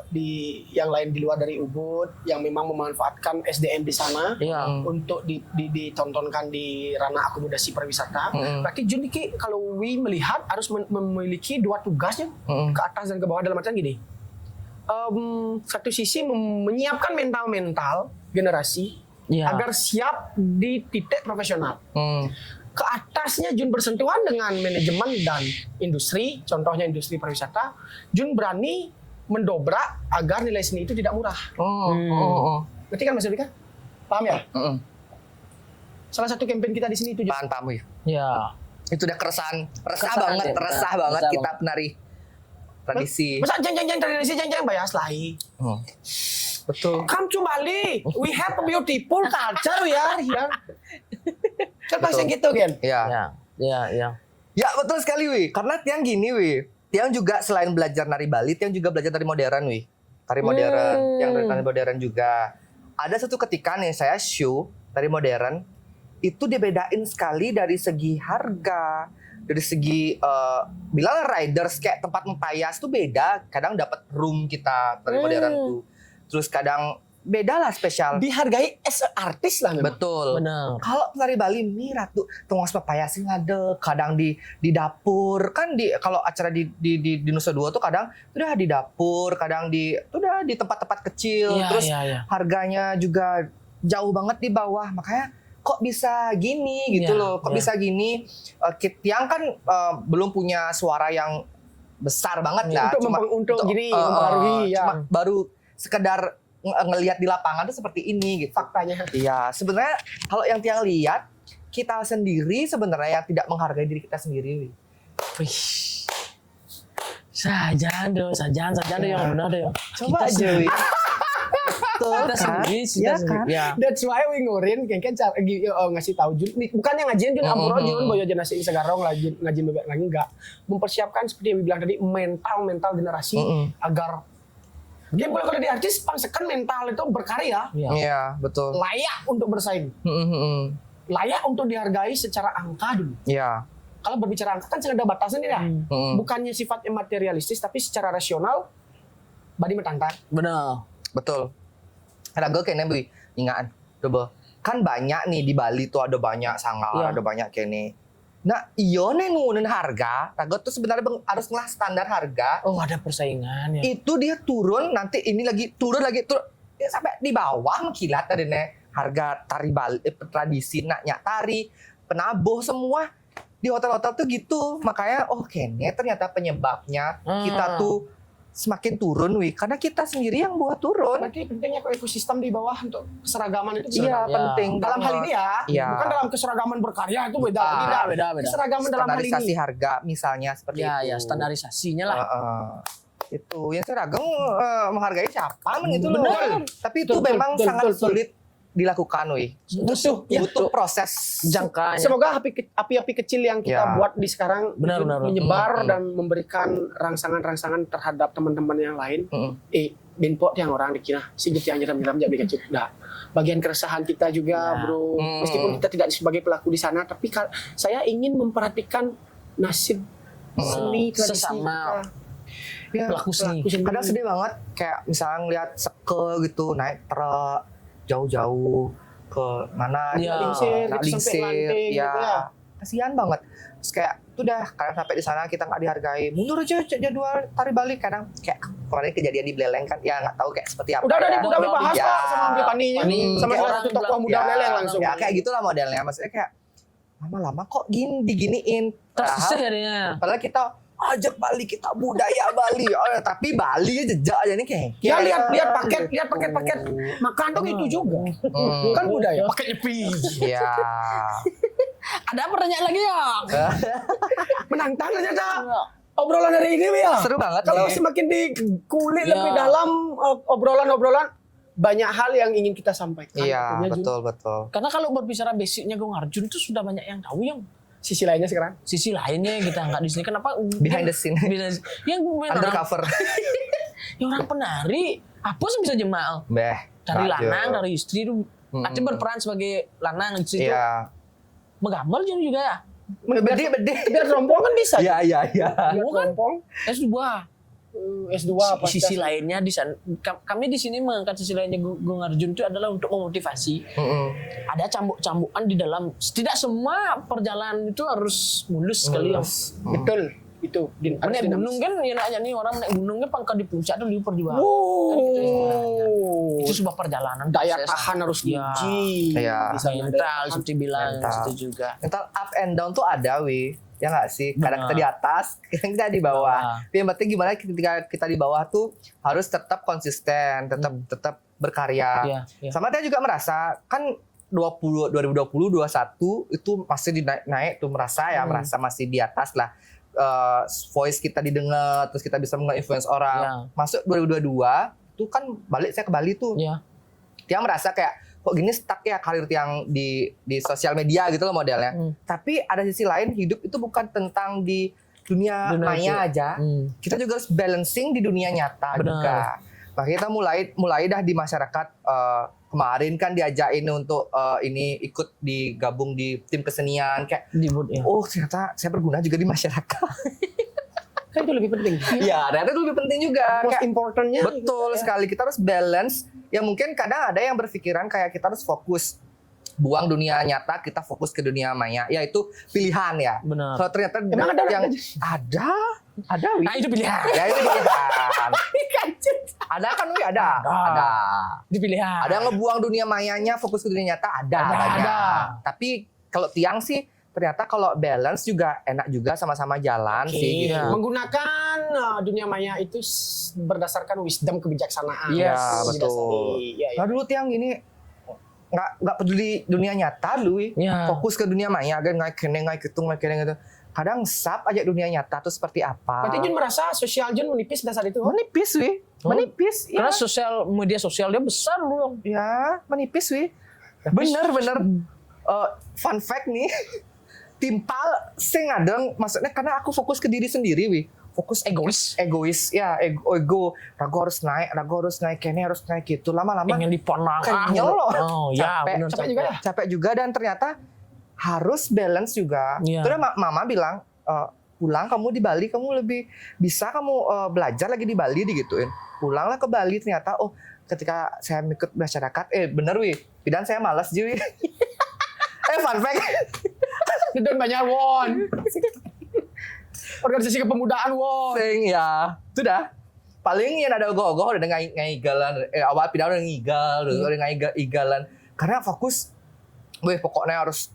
di yang lain di luar dari Ubud, yang memang memanfaatkan SDM di sana Iya. untuk ditontonkan di ranah akomodasi pariwisata. Berarti Jun ini kalau Wi melihat harus memiliki dua tugasnya, ke atas dan ke bawah, dalam artian gini. Satu sisi menyiapkan mental generasi Iya. agar siap di titik profesional. Ke atasnya Jun bersentuhan dengan manajemen dan industri, contohnya industri pariwisata. Jun berani mendobrak agar nilai seni itu tidak murah. Ngerti kan Mas Yudi kan? Paham ya? Salah satu campaign kita di sini itu Jun. Paham wih. Ya. Itu udah resah Keresahan banget, ya, resah resah banget kita banget. penari tradisi. Masa jeng-jeng tradisi jeng-jeng bayar selai. Betul. Come to Bali, we have a beautiful culture ya. Kan bahasa gitu kan? Ya. Ya. Ya betul sekali Wi. Karena Tiang gini Wi. Tiang juga selain belajar nari Bali, Tiang juga belajar tari modern Wi. Tari modern, yang dari tari modern juga. Ada satu ketika nih saya show tari modern, itu dibedain sekali dari segi harga, dari segi bilang riders kayak tempat mempayas tuh beda. Kadang dapat room kita tari modern tuh. Terus kadang beda lah spesial. Dihargai as a artist lah memang. Betul. Benar. Kalau tari Bali mirat tuh tengos papaya sih ngade, kadang di dapur kan kalau acara di Nusa Dua tuh kadang udah di dapur, kadang udah di tempat-tempat kecil, Iya, terus iya. harganya juga jauh banget di bawah, makanya kok bisa gini gitu Iya, loh, kok iya. bisa gini. Tiang kan belum punya suara yang besar banget lah, Untuk gini mempengaruhi ya. cuma baru sekedar ngelihat di lapangan tuh seperti ini gitu. Faktanya. Iya, sebenarnya kalau yang Tiang lihat, kita sendiri sebenarnya yang tidak menghargai diri kita sendiri. Wih. Sajan deh yang benar deh. Coba aja, Wi. Betul Kita sendiri, kita Iya sendiri. kan? Ya. That's why we ngurin kan cara ngasih tahu Jun. Bukan yang ngajian Jun ampuro Jun boyo jenasi segarong lagi ngajin bebek lagi enggak. Mempersiapkan seperti yang bilang tadi mental generasi agar Dia boleh kalau di artis pangsekan mental itu berkarya, Iya. Iya, betul. layak untuk bersaing, layak untuk dihargai secara angka dulu. Iya. Kalau berbicara angka kan sangat ada batasan ya. Bukannya sifatnya materialistis tapi secara rasional badi metantang. Benar. Betul. Ada gue kayaknya beli ingaan. Coba. Kan banyak nih di Bali tuh ada banyak sanggar, Iya. ada banyak kene. Nah, iyo nih nurunin harga. Raga tuh sebenarnya harus ngelah standar harga. Oh, ada persaingan ya. Itu dia turun, nanti ini lagi turun ya, sampai di bawah mengkilat tadi nih harga tari Bali, tradisi naknya tari, penabuh semua di hotel-hotel tuh gitu. Makanya kayaknya ternyata penyebabnya kita tuh semakin turun karena kita sendiri yang buat turun. Berarti pentingnya ekosistem di bawah untuk keseragaman itu. Iya, penting Dalam hal ini ya, Iya. bukan dalam keseragaman berkarya itu beda. Beda. Keseragaman dalam hal Standarisasi ini. harga misalnya seperti Ya, itu. ya standarisasinya lah. Itu yang seragam menghargai siapa gitu loh. Benar. Tapi itu Betul, memang betul, sangat betul. sulit dilakukan, butuh proses. Jangkanya. Semoga api-api kecil yang kita Ya. buat di sekarang Benar, benar. menyebar dan memberikan rangsangan-rangsangan terhadap teman-teman yang lain. Benpot yang orang dikira sih gitu yang nyeram-nyeram jadi kecil. Nah, bagian keresahan kita juga, Ya. bro. Meskipun kita tidak sebagai pelaku di sana, tapi saya ingin memperhatikan nasib seni tradisi Sesama kita. Ya, pelaku seni. kadang sedih banget kayak misalnya ngeliat seke gitu naik truk jauh-jauh ke mana Iya. Lingsir, nak gitu, sampai lantai gitu ya. kasihan banget. Terus kayak itu dah kadang sampai di sana kita nggak dihargai, mundur aja jadwal tari Bali. Kadang kayak kemarin kejadian di Beleleng kan, ya nggak tahu kayak seperti apa. Udah ya. dibahas Ya. Pak sama Beli Paninya, sama Kayak salah orang satu tokoh muda Ya, Beleleng langsung. ya kayak gitulah modelnya. Maksudnya kayak lama-lama kok diginiin. Tersisih jadinya. Padahal kita ajak Bali, kita budaya Bali. Tapi Bali jejak aja nih kayak. Ya lihat paket. Makan dong itu juga. Kan budaya. Pakai nyepi. Iya. Ada pertanyaan lagi ya? Menantang ternyata. Obrolan hari ini ya. Seru banget Kalau nih. semakin dikulik Ya. lebih dalam obrolan-obrolan banyak hal yang ingin kita sampaikan. Iya, Tentunya, Jun. betul. Karena kalau berbicara basicnya Gung Arjun itu sudah banyak yang tahu yang Sisi lainnya sekarang. sisi lainnya kita nggak di sini. Kenapa? Behind the scene. Yang orang, Undercover. yang orang penari apa sih bisa jemal? Beh. Dari Raju. lanang, dari istri itu Aceh berperan sebagai lanang istri itu Iya. menggambar juga ya. Bede. Biar rompong kan bisa. Iya. Biar Bukan. rompong. S2. S2 apa? Sisi lainnya di sana, kami di sini mengangkat sisi lainnya Gung Arjun itu adalah untuk memotivasi. Ada cambuk-cambukan di dalam. Tidak semua perjalanan itu harus mulus sekali yang. Betul. Itu. Naik gunung kan, ya nanya nih orang naik gunung kan pangkat di puncak dulu perjuangan. Itu sebuah perjalanan. Daya proses. tahan harus Ya. diuji. Iya. Di sana daya Mental tahan. seperti bilang Mental. itu juga. Mental up and down tuh ada, ya nggak sih? Kadang Benar. kita di atas, kadang kita di bawah. Tapi yang penting gimana ketika kita di bawah tuh harus tetap konsisten, tetap berkarya. Iya, iya. Sama dia juga merasa kan 2020 21 itu masih naik tuh merasa masih di atas lah. Voice kita didengar, terus kita bisa nge-influence orang. Iya. Masuk 2022 itu kan saya ke Bali tuh. Iya. Dia merasa kayak kok gini stuck ya karir yang di sosial media gitu loh modelnya. Tapi ada sisi lain hidup itu bukan tentang di dunia maya aja. Kita juga harus balancing di dunia nyata Benar. juga. Makanya kita mulai dah di masyarakat kemarin kan diajakin untuk ini ikut digabung di tim kesenian kayak oh ternyata saya berguna juga di masyarakat. Kan itu lebih penting. Iya, ternyata itu lebih penting juga. Most Kayak- importantnya. Betul sekali, kita harus balance. Ya mungkin kadang ada yang berpikiran kayak kita harus fokus buang dunia nyata, kita fokus ke dunia maya. Ya itu pilihan ya. Benar. Kalau ternyata Emang ada yang orang ada, Wi. Nah, itu pilihan. Ya itu pilihan. Ada kan Wi? Ada. Itu pilihan. Ada yang ngebuang dunia mayanya, fokus ke dunia nyata, ada. banyak. ada. Tapi kalau tiang sih ternyata kalau balance juga enak juga sama-sama jalan sih gitu. Iya. Menggunakan dunia maya itu berdasarkan wisdom kebijaksanaan. Iya, Didasari. betul. Iya, iya. Nah dulu tiang gini nggak peduli dunia nyata lu, Iya. fokus ke dunia maya kan nggak kene gitu. Kadang sap aja dunia nyata tuh seperti apa. Berarti Jun merasa sosial Jun menipis dasar itu. menipis wi, menipis. Ya. Karena media sosial dia besar dulu. Ya, menipis wi. Bener. Fun fact nih, timpal sing ngadeng maksudnya karena aku fokus ke diri sendiri wi. fokus Egois. ya, ego. Ragu harus naik, Kenny harus naik gitu. Lama-lama Pengen diponang. kenyal loh. Oh ya, Capek, benar. capek juga ya? capek juga dan ternyata harus balance juga. Iya. Terus mama bilang, pulang kamu di Bali, kamu lebih bisa kamu belajar lagi di Bali digituin. Pulanglah ke Bali ternyata, oh ketika saya ikut masyarakat, bener wih, bidan saya malas Ji. Fun fact. Ngedon banyak won. Organisasi kepemudaan won. Ya, sudah. Paling yang ada ogoh-ogoh udah ngaigalan, awal pindah udah ngigal, udah ngaigalan. Karena fokus, pokoknya harus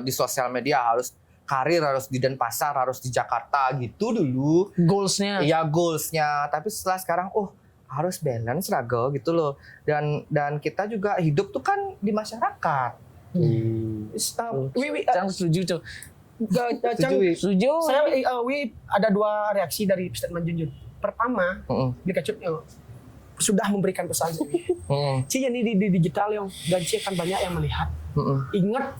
di sosial media, harus karir, harus di Denpasar, harus di Jakarta gitu dulu. Goalsnya. Iya goalsnya. Tapi setelah sekarang, harus balance raga gitu loh. Dan kita juga hidup tuh kan di masyarakat. Cang setuju tuh. Setuju. Setuju. Saya ada dua reaksi dari statement Junjun. Pertama, dia kacutnya sudah memberikan pesan sih. Ci ini di digital yang dan Ci akan banyak yang melihat. Ingat,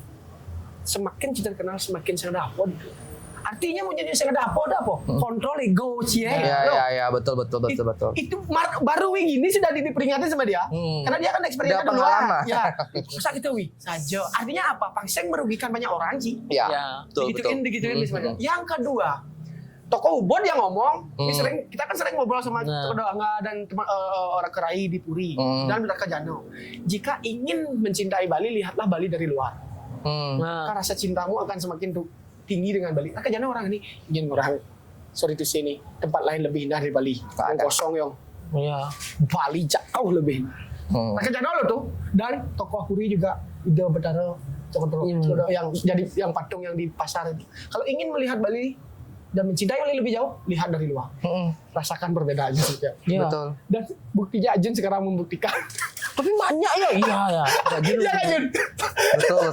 semakin kita kenal semakin saya dapat. Artinya mau jadi saya dapat apa? Kontrol ego Ci. Iya, betul. Itu baru gini sudah diperingati sama dia. Karena dia kan experience Udah pengalaman. Ya. Masa gitu saja. Artinya apa? Pangseng merugikan banyak orang sih. Iya, Ya. betul. Digituin sebenarnya. Yang kedua, Toko Ubon yang ngomong, kita kan sering ngobrol sama Toko Doanga dan teman orang Kerai di Puri dan Raka Jano. Jika ingin mencintai Bali, lihatlah Bali dari luar. Nah, Maka rasa cintamu akan semakin tinggi dengan Bali. Raka Jano orang ini ingin orang sorry to say nih, tempat lain lebih indah dari Bali. Yang kosong yang ya. Bali jauh lebih. Raka Jano lo tuh dan Toko Puri juga udah bertaruh yang jadi yang patung yang di pasar itu. Kalau ingin melihat Bali dan mencintai Bali lebih jauh, lihat dari luar. Rasakan perbedaannya saja. Ya. Betul. Dan buktinya Ajun sekarang membuktikan. Tapi banyak ya. Iya ya. Iya Ajun. Betul.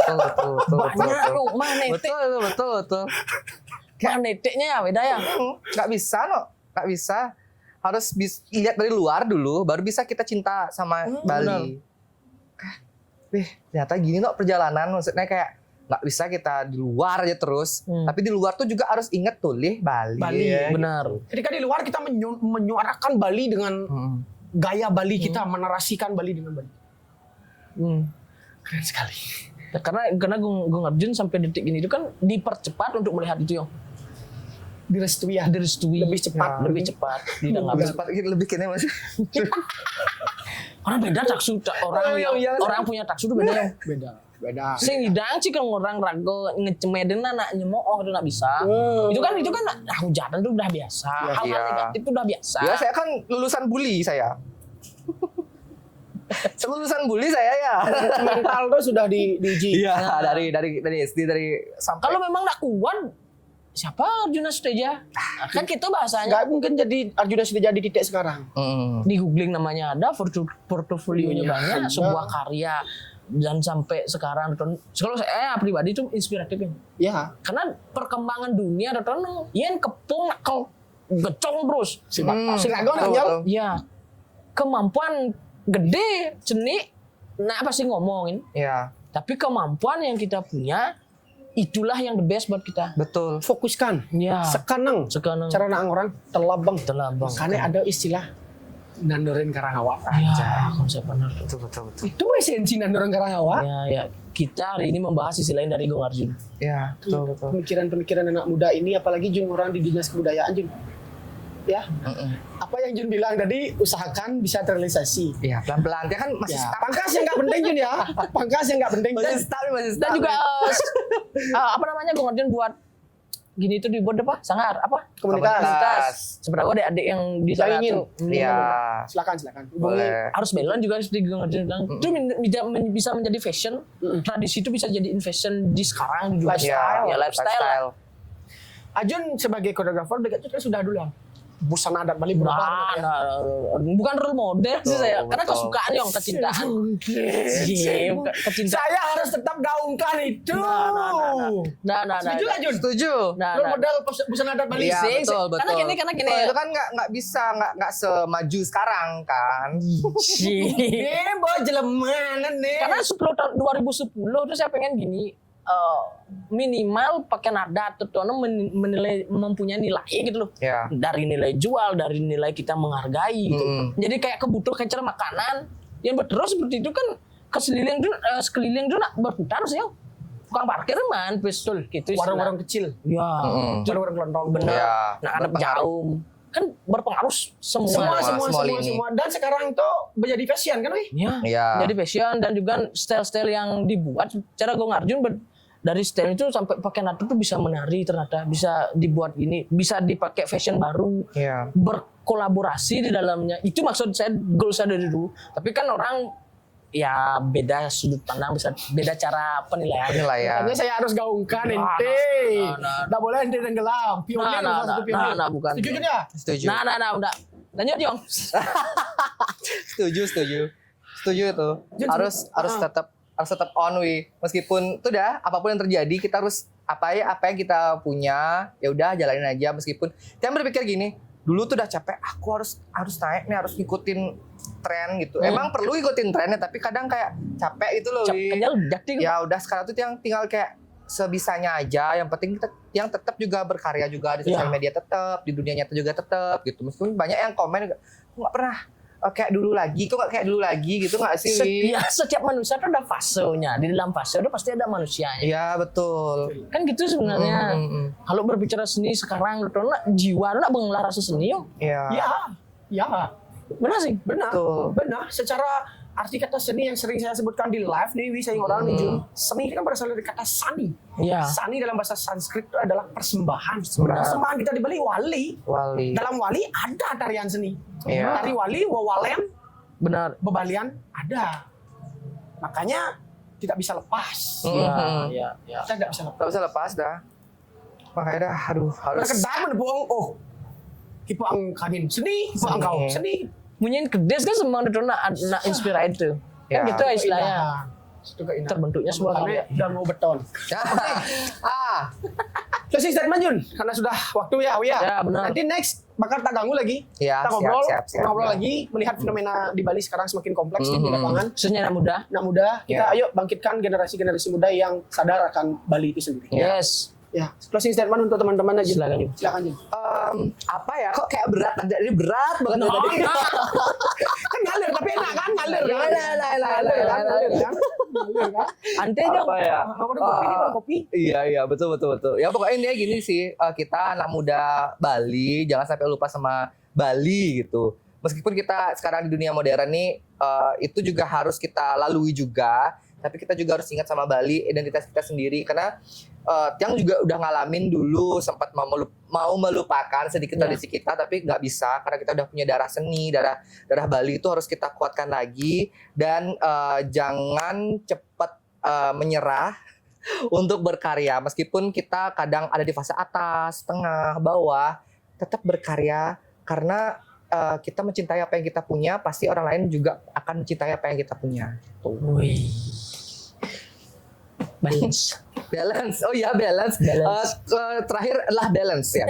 Banyak loh. Mana Betul. neteknya ya beda ya. Nggak bisa. Harus lihat dari luar dulu, baru bisa kita cinta sama Bali. Ternyata gini loh perjalanan, maksudnya kayak nggak bisa kita di luar aja terus, tapi di luar tuh juga harus inget tuh Bali. Bali. Benar. Ketika di luar kita menyuarakan Bali dengan gaya Bali kita, menarasikan Bali dengan Bali. Keren sekali. Ya, karena Gung Arjun sampai detik ini itu kan dipercepat untuk melihat itu yang Direstui ya. lebih cepat. Lebih kini masih. Orang beda taksu orang punya taksu itu beda yang. Beda. Sing hidang sih kan orang rago ngecemedin anak nyemooh itu nggak bisa. Itu kan hujatan itu udah biasa. Hal negatif itu udah biasa. Ya saya kan lulusan bully saya. Lulusan bully saya ya. Mental tuh sudah diuji. Iya, dari SD sampai. Kalau memang nggak kuat, siapa Arjuna Suteja? Kan kita bahasanya. Nggak mungkin jadi Arjuna sudah jadi titik sekarang. Di googling namanya ada, portofolionya banyak, sebuah karya. Dan sampai sekarang, kalau saya pribadi itu inspiratif ya. Ya. Karena perkembangan dunia, yang kepung nakal gecong terus. Si Ragon nyal. Ya, kemampuan gede, seni, nah pasti ngomongin. Ya. Tapi kemampuan yang kita punya, itulah yang the best buat kita. Betul. Fokuskan. Ya. Sekarang. Cara nang orang telabang. Makanya ada istilah nandorin Karangawa. Ya, konsep benar. Betul. Itu esensi nandorin Karangawa. Ya. Kita hari ini membahas sisi lain dari Gung Arjun. Ya, betul. Pemikiran anak muda ini, apalagi Jun orang di dinas kebudayaan Jun. Ya, apa yang Jun bilang tadi, usahakan bisa terrealisasi. Iya, pelan-pelan. Dia kan masih Ya, stuck. pangkas yang nggak penting Jun ya. Pangkas yang nggak penting. Masih stuck. Dan juga apa namanya Gung Arjun buat gini itu dibuat apa? Sangar apa? Komunitas. Sebenarnya adik-adik yang di sana ingin. tuh. Iya. Silakan. Boleh. Harus balance juga seperti Gung Arjun bilang. Itu bisa menjadi fashion. Tradisi itu bisa jadi fashion di sekarang juga. Lifestyle. Ya, lifestyle. Ajun sebagai koreografer kan sudah dulu ya. Busana adat Bali berubah. Bukan role model sih saya, karena kesukaan yang kecintaan. Kecintaan. Saya harus tetap gaungkan itu. Setuju nggak Jun? Setuju. Role model busana adat Bali. Iya, betul. Karena gini. Itu kan nggak bisa nggak semaju sekarang kan. Ini bawa jelemanan nih. Karena 2010 tuh saya pengen gini. minimal pakaian adat itu menilai mempunyai nilai gitu loh. Ya. Dari nilai jual, dari nilai kita menghargai gitu. Jadi kayak kebutuhan kayak cara makanan yang terus seperti itu kan sekeliling itu nak berputar sih. Tukang parkir man pistol gitu. Warung-warung kecil. Ya. Warung-warung kelontong. Bener. Ya, Nah, ada jarum. Kan berpengaruh Semua Semua lini. Dan sekarang itu menjadi fashion kan, wih? Ya. Ya. Jadi fashion dan juga style-style yang dibuat cara Gong Arjun dari style itu sampai pakaian adat itu bisa menari ternyata, bisa dibuat gini, bisa dipakai fashion baru, Iya. berkolaborasi di dalamnya. Itu maksud saya, goal saya dari dulu. Tapi kan orang ya beda sudut pandang, bisa beda cara penilaian. Penilaian. Makanya saya harus gaungkan Nah, ente. nah. Nggak boleh ente tenggelam. Pionir salah satu pionir. bukan. Setuju kan ya? Setuju. Nah, udah. Lanjut, Jong. Setuju itu. Harus tetap on we. Meskipun itu dah apapun yang terjadi kita harus apa yang kita punya ya udah jalanin aja meskipun jangan berpikir gini. Dulu tuh udah capek, aku harus naik nih, harus ngikutin tren gitu. Emang perlu ikutin trennya tapi kadang kayak capek itu loh. Wi. Capeknya jadi Ya udah sekarang tuh yang tinggal kayak sebisanya aja. Yang penting kita yang tetap juga berkarya juga di sosial media tetap, di dunia nyata juga tetap gitu. Meskipun banyak yang komen aku nggak pernah kayak dulu lagi, kok nggak kayak dulu lagi gitu nggak sih? Wi? setiap manusia itu ada fasenya. Di dalam fase itu pasti ada manusianya. Iya betul. Kan gitu sebenarnya. Kalau berbicara seni sekarang, jiwa nak mengelar rasa seni, yo. Iya. Ya. Benar sih. Benar. Betul. Benar. Secara arti kata seni yang sering saya sebutkan di live nih, saya orang nih, Jun. Seni kan berasal dari kata sani. Iya. Sani dalam bahasa Sanskrit itu adalah persembahan. Benar. Persembahan kita dibeli wali. Wali. Dalam wali ada tarian seni. Iya. Tari wali, wawalen, Benar. bebalian ada. Makanya tidak bisa lepas. Iya. Kita tidak bisa lepas. Gak bisa lepas dah. Makanya dah, aduh harus. Kedai buang, oh, kipuang kagin seni, kipuang kau seni. Munyin kedes kan semua itu nak inspired tuh. Ya. Kan gitu istilahnya. Itu keindahan. Terbentuknya sebuah Karena karya. udah mau beton. Ah, Closing statement Jun, karena sudah waktu ya, Wia. Ya, benar. Nanti next bakal tak ganggu lagi. Ya, Kita ngobrol, siap. ngobrol lagi, melihat fenomena di Bali sekarang semakin kompleks di lapangan. Khususnya anak muda. Anak muda, kita Ya. ayo bangkitkan generasi-generasi muda yang sadar akan Bali itu sendiri. Yes. Ya, closing statement untuk teman-teman aja. Silakan, Jun. Silakan Jun. apa ya? Kok kayak berat? Jadi berat banget dari tadi. Kan ngalir, tapi enak kan? Ngalir kan? Ngalir kan? Ngalir kan? Ante dong. Apa ya? Mau kopi, ini mau kopi. Iya betul. Ya pokoknya intinya gini sih, kita anak muda Bali jangan sampai lupa sama Bali gitu. Meskipun kita sekarang di dunia modern nih itu juga harus kita lalui juga, tapi kita juga harus ingat sama Bali, identitas kita sendiri karena yang juga udah ngalamin dulu sempat mau melupakan sedikit tradisi kita tapi nggak bisa karena kita udah punya darah seni, darah Bali itu harus kita kuatkan lagi dan jangan cepat menyerah untuk berkarya meskipun kita kadang ada di fase atas, tengah, bawah, tetap berkarya karena kita mencintai apa yang kita punya, pasti orang lain juga akan mencintai apa yang kita punya. Wih. Balance. Balance, oh iya balance. Terakhir adalah balance ya,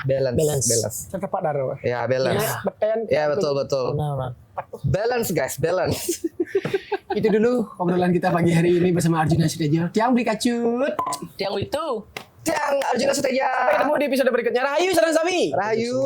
balance. Setepat daro. Ya balance. Beten. Ya betul. Benar. Balance guys, balance. Itu dulu obrolan kita pagi hari ini bersama Arjuna Sutejo. Tiang beli kacut. Yang itu. Tiang Arjuna Suteja. Sampai ketemu di episode berikutnya. Rahayu Sarang Sami. Rahayu.